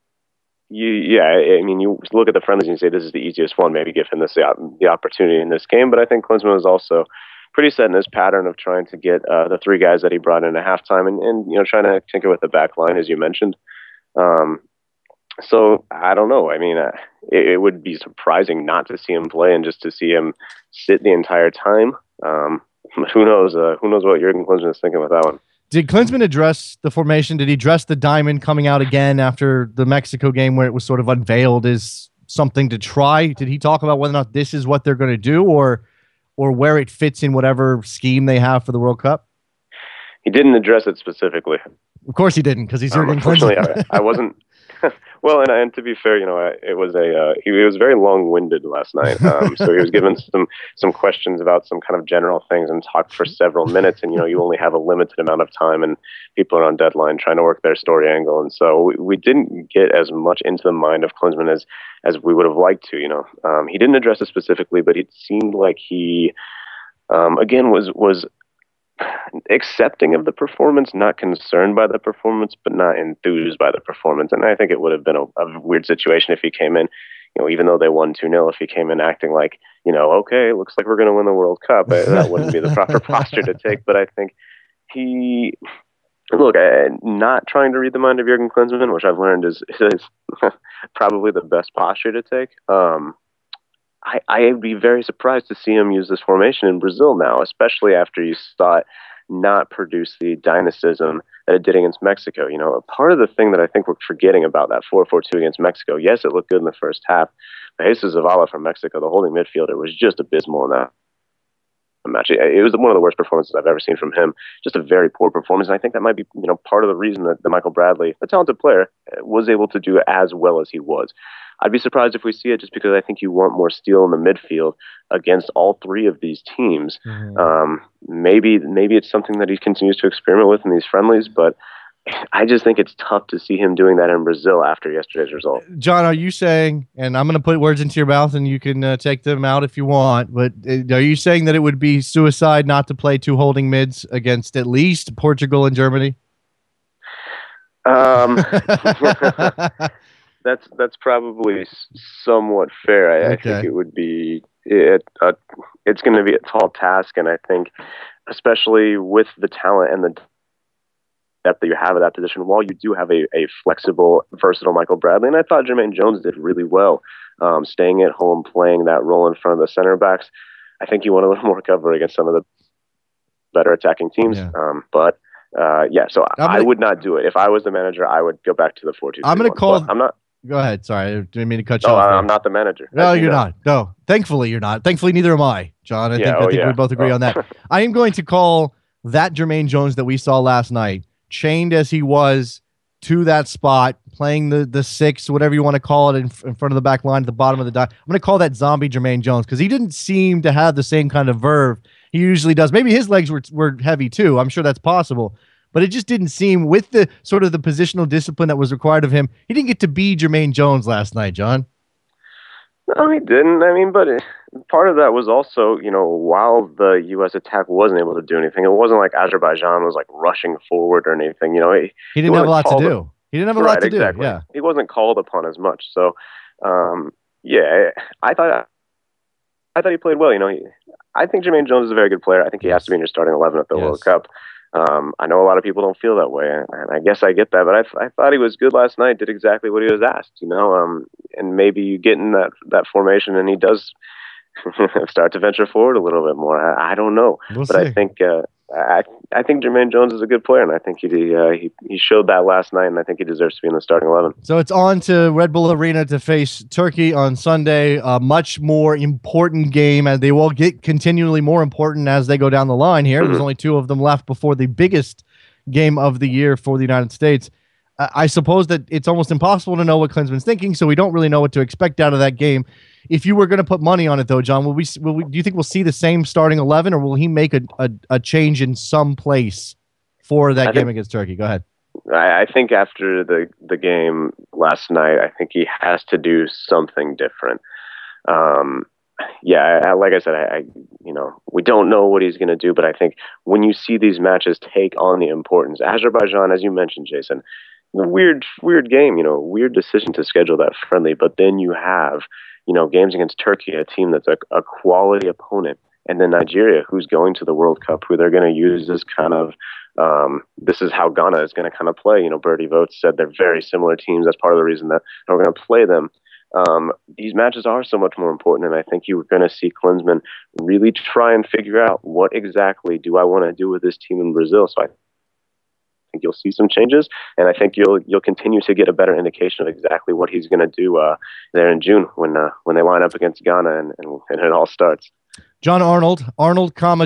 you look at the friendlies and you say this is the easiest one. Maybe give him the opportunity in this game. But I think Klinsmann was also pretty set in his pattern of trying to get the three guys that he brought in at halftime and trying to tinker with the back line, as you mentioned. So I don't know. I mean, it would be surprising not to see him play and just to see him sit the entire time. Who knows? Who knows what Jurgen Klinsmann is thinking with that one?
Did Klinsmann address the formation? Did he address the diamond coming out again after the Mexico game where it was sort of unveiled as something to try? Did he talk about whether or not this is what they're going to do or where it fits in whatever scheme they have for the World Cup?
He didn't address it specifically.
Of course he didn't, because he's Jurgen Klinsmann.
I wasn't. Well, and to be fair, it was he was very long-winded last night. So he was given some questions about some kind of general things and talked for several minutes. And you only have a limited amount of time, and people are on deadline trying to work their story angle. And so we didn't get as much into the mind of Klinsmann as we would have liked to. He didn't address it specifically, but it seemed like he again was accepting of the performance, not concerned by the performance, but not enthused by the performance. And I think it would have been a weird situation if he came in, even though they won 2-0, if he came in acting like, okay, looks like we're going to win the World Cup, that wouldn't be the proper posture to take. But I think not trying to read the mind of Jurgen Klinsmann, which I've learned is probably the best posture to take. I'd be very surprised to see him use this formation in Brazil now, especially after you saw it not produce the dynamism that it did against Mexico. Part of the thing that I think we're forgetting about that 4-4-2 against Mexico, yes, it looked good in the first half, but Jesus Zavala from Mexico, the holding midfielder, was just abysmal in that match. It was one of the worst performances I've ever seen from him. Just a very poor performance. And I think that might be, part of the reason that Michael Bradley, a talented player, was able to do it as well as he was. I'd be surprised if we see it, just because I think you want more steel in the midfield against all three of these teams. Maybe it's something that he continues to experiment with in these friendlies, but I just think it's tough to see him doing that in Brazil after yesterday's result.
John, are you saying, and I'm going to put words into your mouth and you can take them out if you want, but are you saying that it would be suicide not to play two holding mids against at least Portugal and Germany?
That's probably somewhat fair. I think it would be it's going to be a tall task, and I think especially with the talent and the depth that you have at that position, while you do have a flexible, versatile Michael Bradley, and I thought Jermaine Jones did really well, staying at home, playing that role in front of the center backs. I think you want a little more cover against some of the better attacking teams. So I would not do it. If I was the manager, I would go back to the 4-2-3-1.
I'm going to call.
I'm not.
Go ahead. Sorry, I didn't mean to cut you off.
I'm not the manager.
No, you're not. No, thankfully you're not. Thankfully, neither am I, John. I think we both agree on that. I am going to call that Jermaine Jones that we saw last night, chained as he was to that spot, playing the six, whatever you want to call it, in front of the back line at the bottom of the dot. I'm going to call that zombie Jermaine Jones, because he didn't seem to have the same kind of verve he usually does. Maybe his legs were heavy too. I'm sure that's possible. But it just didn't seem, with the sort of the positional discipline that was required of him, he didn't get to be Jermaine Jones last night, John.
No, he didn't. But part of that was also, while the U.S. attack wasn't able to do anything, it wasn't like Azerbaijan was like rushing forward or anything.
He didn't have a lot to do. He didn't have a lot to do. Yeah,
he wasn't called upon as much. So, I thought he played well. I think Jermaine Jones is a very good player. I think he has to be in your starting 11 at the World Cup. I know a lot of people don't feel that way, and I guess I get that, but I thought he was good last night, did exactly what he was asked, and maybe you get in that formation and he does start to venture forward a little bit more. I don't know,
but
I think I think Jermaine Jones is a good player, and I think he showed that last night, and I think he deserves to be in the starting 11.
So it's on to Red Bull Arena to face Turkey on Sunday. A much more important game, and they will get continually more important as they go down the line here. There's only two of them left before the biggest game of the year for the United States. I suppose that it's almost impossible to know what Klinsman's thinking, so we don't really know what to expect out of that game. If you were going to put money on it, though, John, do you think we'll see the same starting 11, or will he make a change in some place for that game against Turkey? Go ahead.
I think after the game last night, I think he has to do something different. Like I said, we don't know what he's going to do, but I think when you see these matches take on the importance, Azerbaijan, as you mentioned, Jason, weird game, weird decision to schedule that friendly, but then you have, games against Turkey, a team that's a quality opponent, and then Nigeria, who's going to the World Cup, who they're going to use this kind of, this is how Ghana is going to kind of play. Bertie Votes said they're very similar teams. That's part of the reason that we're going to play them. These matches are so much more important, and I think you're going to see Klinsmann really try and figure out what exactly do I want to do with this team in Brazil. So I think you'll see some changes, and I think you'll continue to get a better indication of exactly what he's going to do there in June when they line up against Ghana and it all starts.
John Arnold,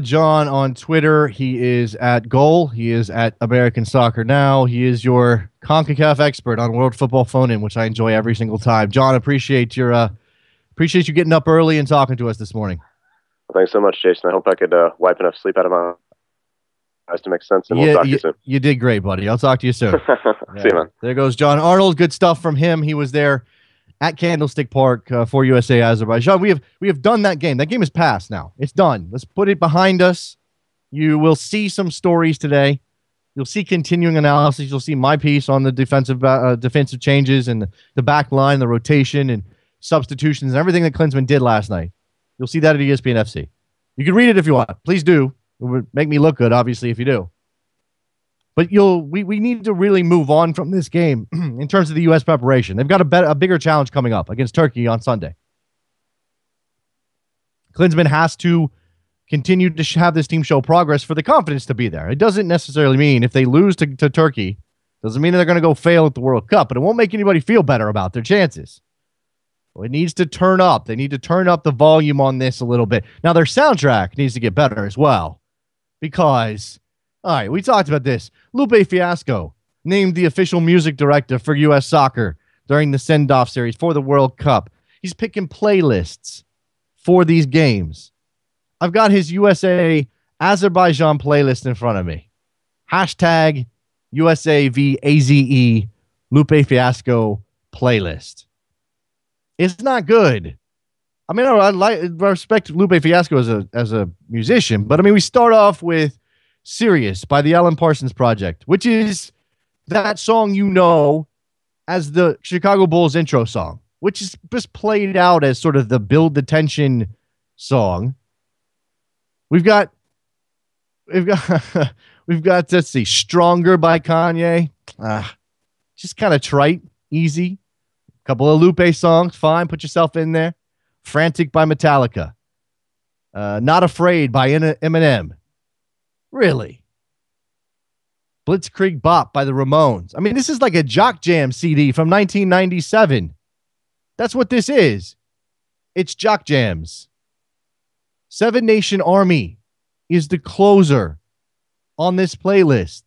John on Twitter. He is at Goal. He is at American Soccer Now. He is your CONCACAF expert on World Football Phone-In, which I enjoy every single time. John, appreciate you getting up early and talking to us this morning.
Thanks so much, Jason. I hope I could wipe enough sleep out of my eyes to make sense, and we'll talk to you soon. You
did great, buddy. I'll talk to you soon.
See you, man.
There goes John Arnold. Good stuff from him. He was there at Candlestick Park for USA Azerbaijan. We have done that game. That game is past now. It's done. Let's put it behind us. You will see some stories today. You'll see continuing analysis. You'll see my piece on the defensive changes and the back line, the rotation, and substitutions and everything that Klinsmann did last night. You'll see that at ESPN FC. You can read it if you want. Please do. It would make me look good, obviously, if you do. But we need to really move on from this game in terms of the U.S. preparation. They've got a bigger challenge coming up against Turkey on Sunday. Klinsmann has to continue to have this team show progress for the confidence to be there. It doesn't necessarily mean if they lose to Turkey, doesn't mean they're going to go fail at the World Cup, but it won't make anybody feel better about their chances. Well, it needs to turn up. They need to turn up the volume on this a little bit. Now, their soundtrack needs to get better as well because, all right, we talked about this. Lupe Fiasco named the official music director for U.S. soccer during the send-off series for the World Cup. He's picking playlists for these games. I've got his USA Azerbaijan playlist in front of me. Hashtag USA v AZE Lupe Fiasco playlist. It's not good. I mean, I respect Lupe Fiasco as a musician, but I mean, we start off with Sirius by the Alan Parsons Project, which is that song you know as the Chicago Bulls intro song, which is just played out as sort of the build the tension song. We've got let's see, Stronger by Kanye. Just kind of trite, easy. Couple of Lupe songs, fine, put yourself in there. Frantic by Metallica. Not Afraid by Eminem. Really? Blitzkrieg Bop by the Ramones. I mean, this is like a Jock Jam CD from 1997. That's what this is. It's Jock Jams. Seven Nation Army is the closer on this playlist.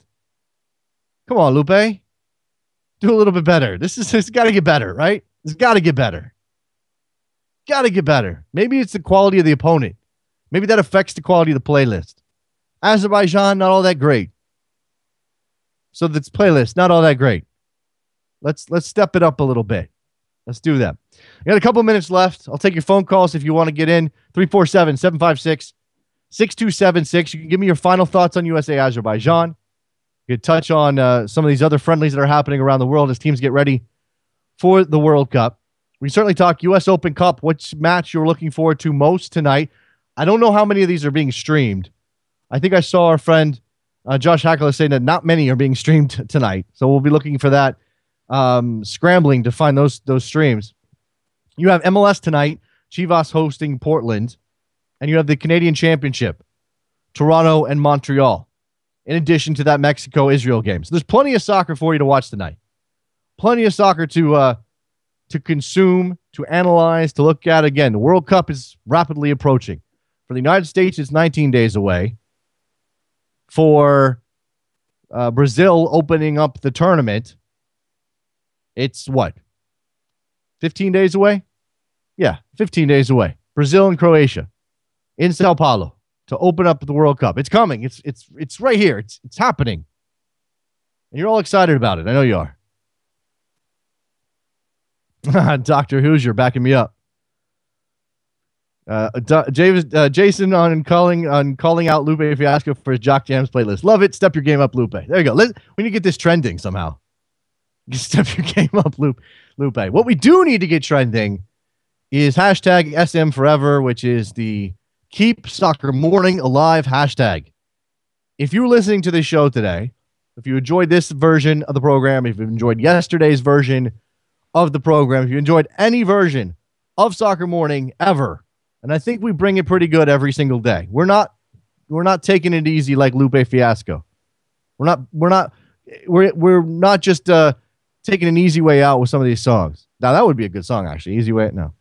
Come on, Lupe. Do a little bit better. It's got to get better, right? It's got to get better. Got to get better. Maybe it's the quality of the opponent. Maybe that affects the quality of the playlist. Azerbaijan, not all that great. So this playlist, not all that great. Let's step it up a little bit. Let's do that. We got a couple minutes left. I'll take your phone calls if you want to get in. 347-756-6276. You can give me your final thoughts on USA Azerbaijan. You could touch on some of these other friendlies that are happening around the world as teams get ready for the World Cup. We certainly talk U.S. Open Cup, which match you're looking forward to most tonight. I don't know how many of these are being streamed. I think I saw our friend Josh Hackler saying that not many are being streamed tonight. So we'll be looking for that, scrambling to find those streams. You have MLS tonight, Chivas hosting Portland, and you have the Canadian Championship, Toronto and Montreal, in addition to that Mexico-Israel game. So there's plenty of soccer for you to watch tonight. Plenty of soccer to consume, to analyze, to look at. Again, the World Cup is rapidly approaching. For the United States, it's 19 days away. For Brazil opening up the tournament, it's what? 15 days away? Yeah, 15 days away. Brazil and Croatia in Sao Paulo to open up the World Cup. It's coming. It's right here. It's happening. And you're all excited about it. I know you are. Dr. Hoosier backing me up. Jason on calling out Lupe Fiasco for his Jock Jams playlist. Love it. Step your game up, Lupe. There you go. We need to get this trending somehow. Step your game up, Lupe. What we do need to get trending is hashtag SM Forever, which is the Keep Soccer Morning Alive hashtag. If you're listening to this show today, if you enjoyed this version of the program, if you enjoyed yesterday's version of the program, if you enjoyed any version of Soccer Morning ever, and I think we bring it pretty good every single day. We're not taking it easy like Lupe Fiasco. We're not just taking an easy way out with some of these songs. Now that would be a good song, actually. Easy way. No.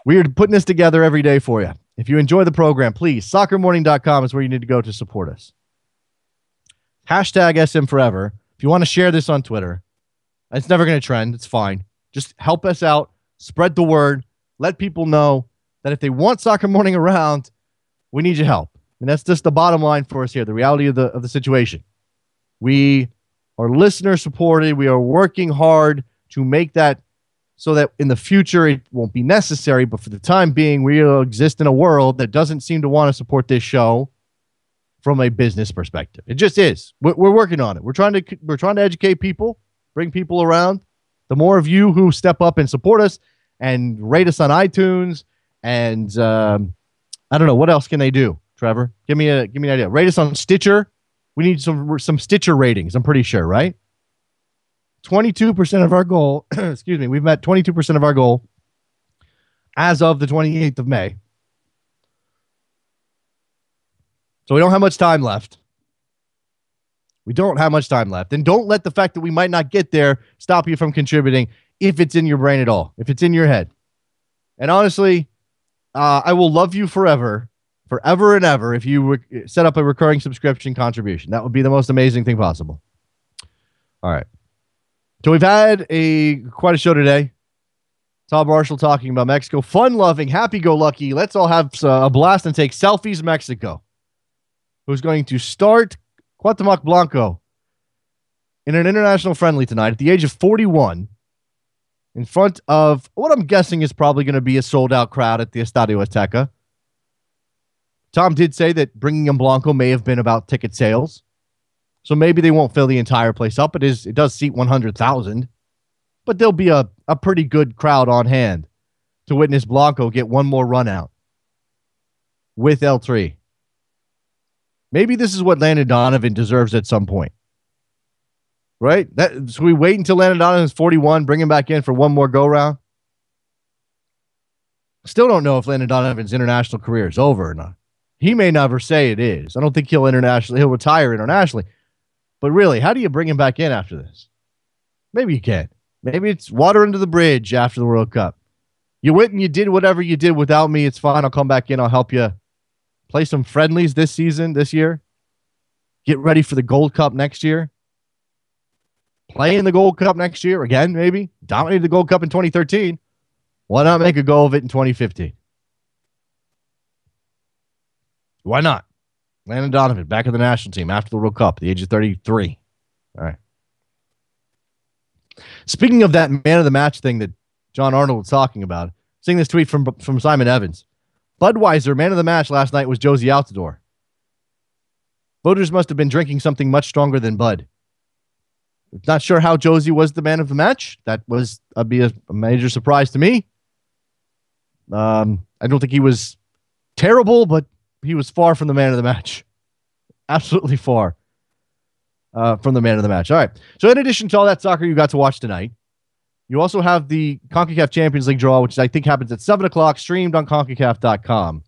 We are putting this together every day for you. If you enjoy the program, please, soccermorning.com is where you need to go to support us. Hashtag SM Forever. If you want to share this on Twitter, it's never going to trend. It's fine. Just help us out. Spread the word. Let people know that if they want Soccer Morning around, we need your help. And that's just the bottom line for us here, the reality of the situation. We are listener supported. We are working hard to make that so that in the future it won't be necessary. But for the time being, we will exist in a world that doesn't seem to want to support this show from a business perspective. It just is. We're working on it. We're trying to educate people, bring people around. The more of you who step up and support us and rate us on iTunes. And I don't know, what else can they do? Trevor, give me an idea. Rate us on Stitcher. We need some Stitcher ratings. I'm pretty sure, right? 22% of our goal. Excuse me. We've met 22% of our goal as of the 28th of May. So we don't have much time left. And don't let the fact that we might not get there stop you from contributing if it's in your brain at all, if it's in your head. And honestly, I will love you forever and ever if you set up a recurring subscription contribution. That would be the most amazing thing possible. All right. So we've had quite a show today. Tom Marshall talking about Mexico. Fun-loving, happy-go-lucky. Let's all have a blast and take selfies, Mexico. Who's going to start Cuauhtemoc Blanco in an international friendly tonight at the age of 41 in front of what I'm guessing is probably going to be a sold-out crowd at the Estadio Azteca. Tom did say that bringing in Blanco may have been about ticket sales. So maybe they won't fill the entire place up. It does seat 100,000. But there'll be a pretty good crowd on hand to witness Blanco get one more run out with L3. Maybe this is what Landon Donovan deserves at some point. Right? So we wait until Landon Donovan's 41, bring him back in for one more go-round. Still don't know if Landon Donovan's international career is over or not. He may never say it is. I don't think he'll retire internationally. But really, how do you bring him back in after this? Maybe you can. Maybe it's water under the bridge after the World Cup. You went and you did whatever you did without me. It's fine. I'll come back in. I'll help you play some friendlies this year. Get ready for the Gold Cup next year. Play in the Gold Cup next year again, maybe. Dominated the Gold Cup in 2013. Why not make a go of it in 2015? Why not? Landon Donovan back in the national team after the World Cup at the age of 33. All right. Speaking of that man of the match thing that John Arnold was talking about, seeing this tweet from Simon Evans. Budweiser, man of the match last night was Josie Altidore. Voters must have been drinking something much stronger than Bud. Not sure how Josie was the man of the match. That was a major surprise to me. I don't think he was terrible, but he was far from the man of the match. Absolutely far from the man of the match. All right. So in addition to all that soccer you got to watch tonight, you also have the CONCACAF Champions League draw, which I think happens at 7 o'clock, streamed on CONCACAF.com.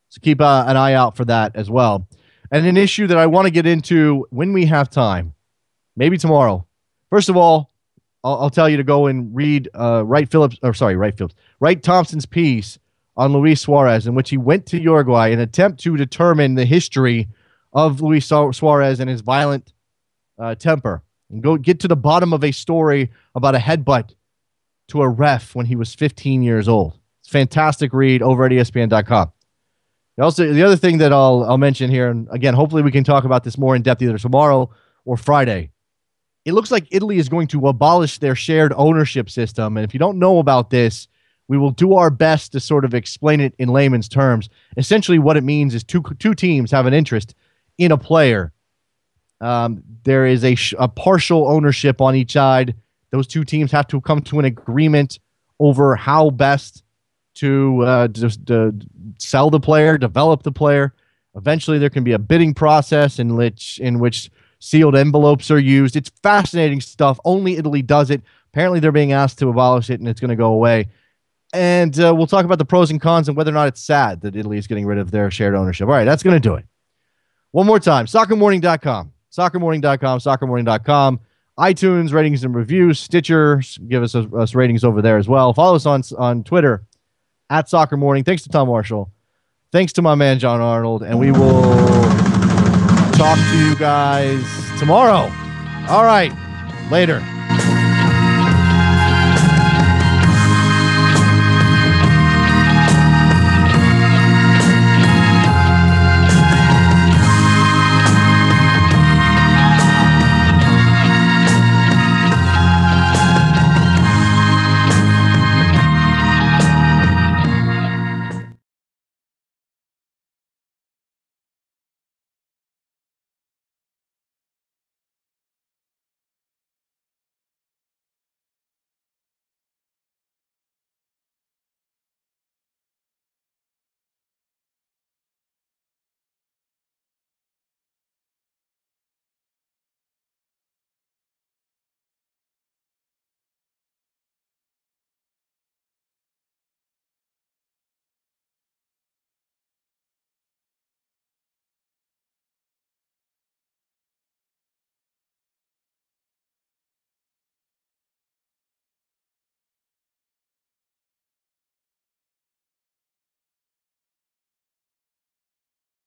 So keep an eye out for that as well. And an issue that I want to get into when we have time, maybe tomorrow. First of all, I'll tell you to go and read Wright Thompson's piece on Luis Suarez, in which he went to Uruguay in an attempt to determine the history of Luis Suarez and his violent temper, and go get to the bottom of a story about a headbutt to a ref when he was 15 years old. It's a fantastic read over at ESPN.com. Also, the other thing that I'll mention here, and again, hopefully we can talk about this more in depth either tomorrow or Friday. It looks like Italy is going to abolish their shared ownership system. And if you don't know about this, we will do our best to sort of explain it in layman's terms. Essentially, what it means is two teams have an interest in a player. There is a partial ownership on each side. Those two teams have to come to an agreement over how best to sell the player, develop the player. Eventually, there can be a bidding process in which sealed envelopes are used. It's fascinating stuff. Only Italy does it. Apparently, they're being asked to abolish it, and it's going to go away. And we'll talk about the pros and cons and whether or not it's sad that Italy is getting rid of their shared ownership. All right, that's going to do it. One more time, soccermorning.com, soccermorning.com, iTunes, ratings and reviews, Stitcher, give us ratings over there as well. Follow us on Twitter, @soccermorning. Thanks to Tom Marshall. Thanks to my man, John Arnold. And we will talk to you guys tomorrow. All right, later.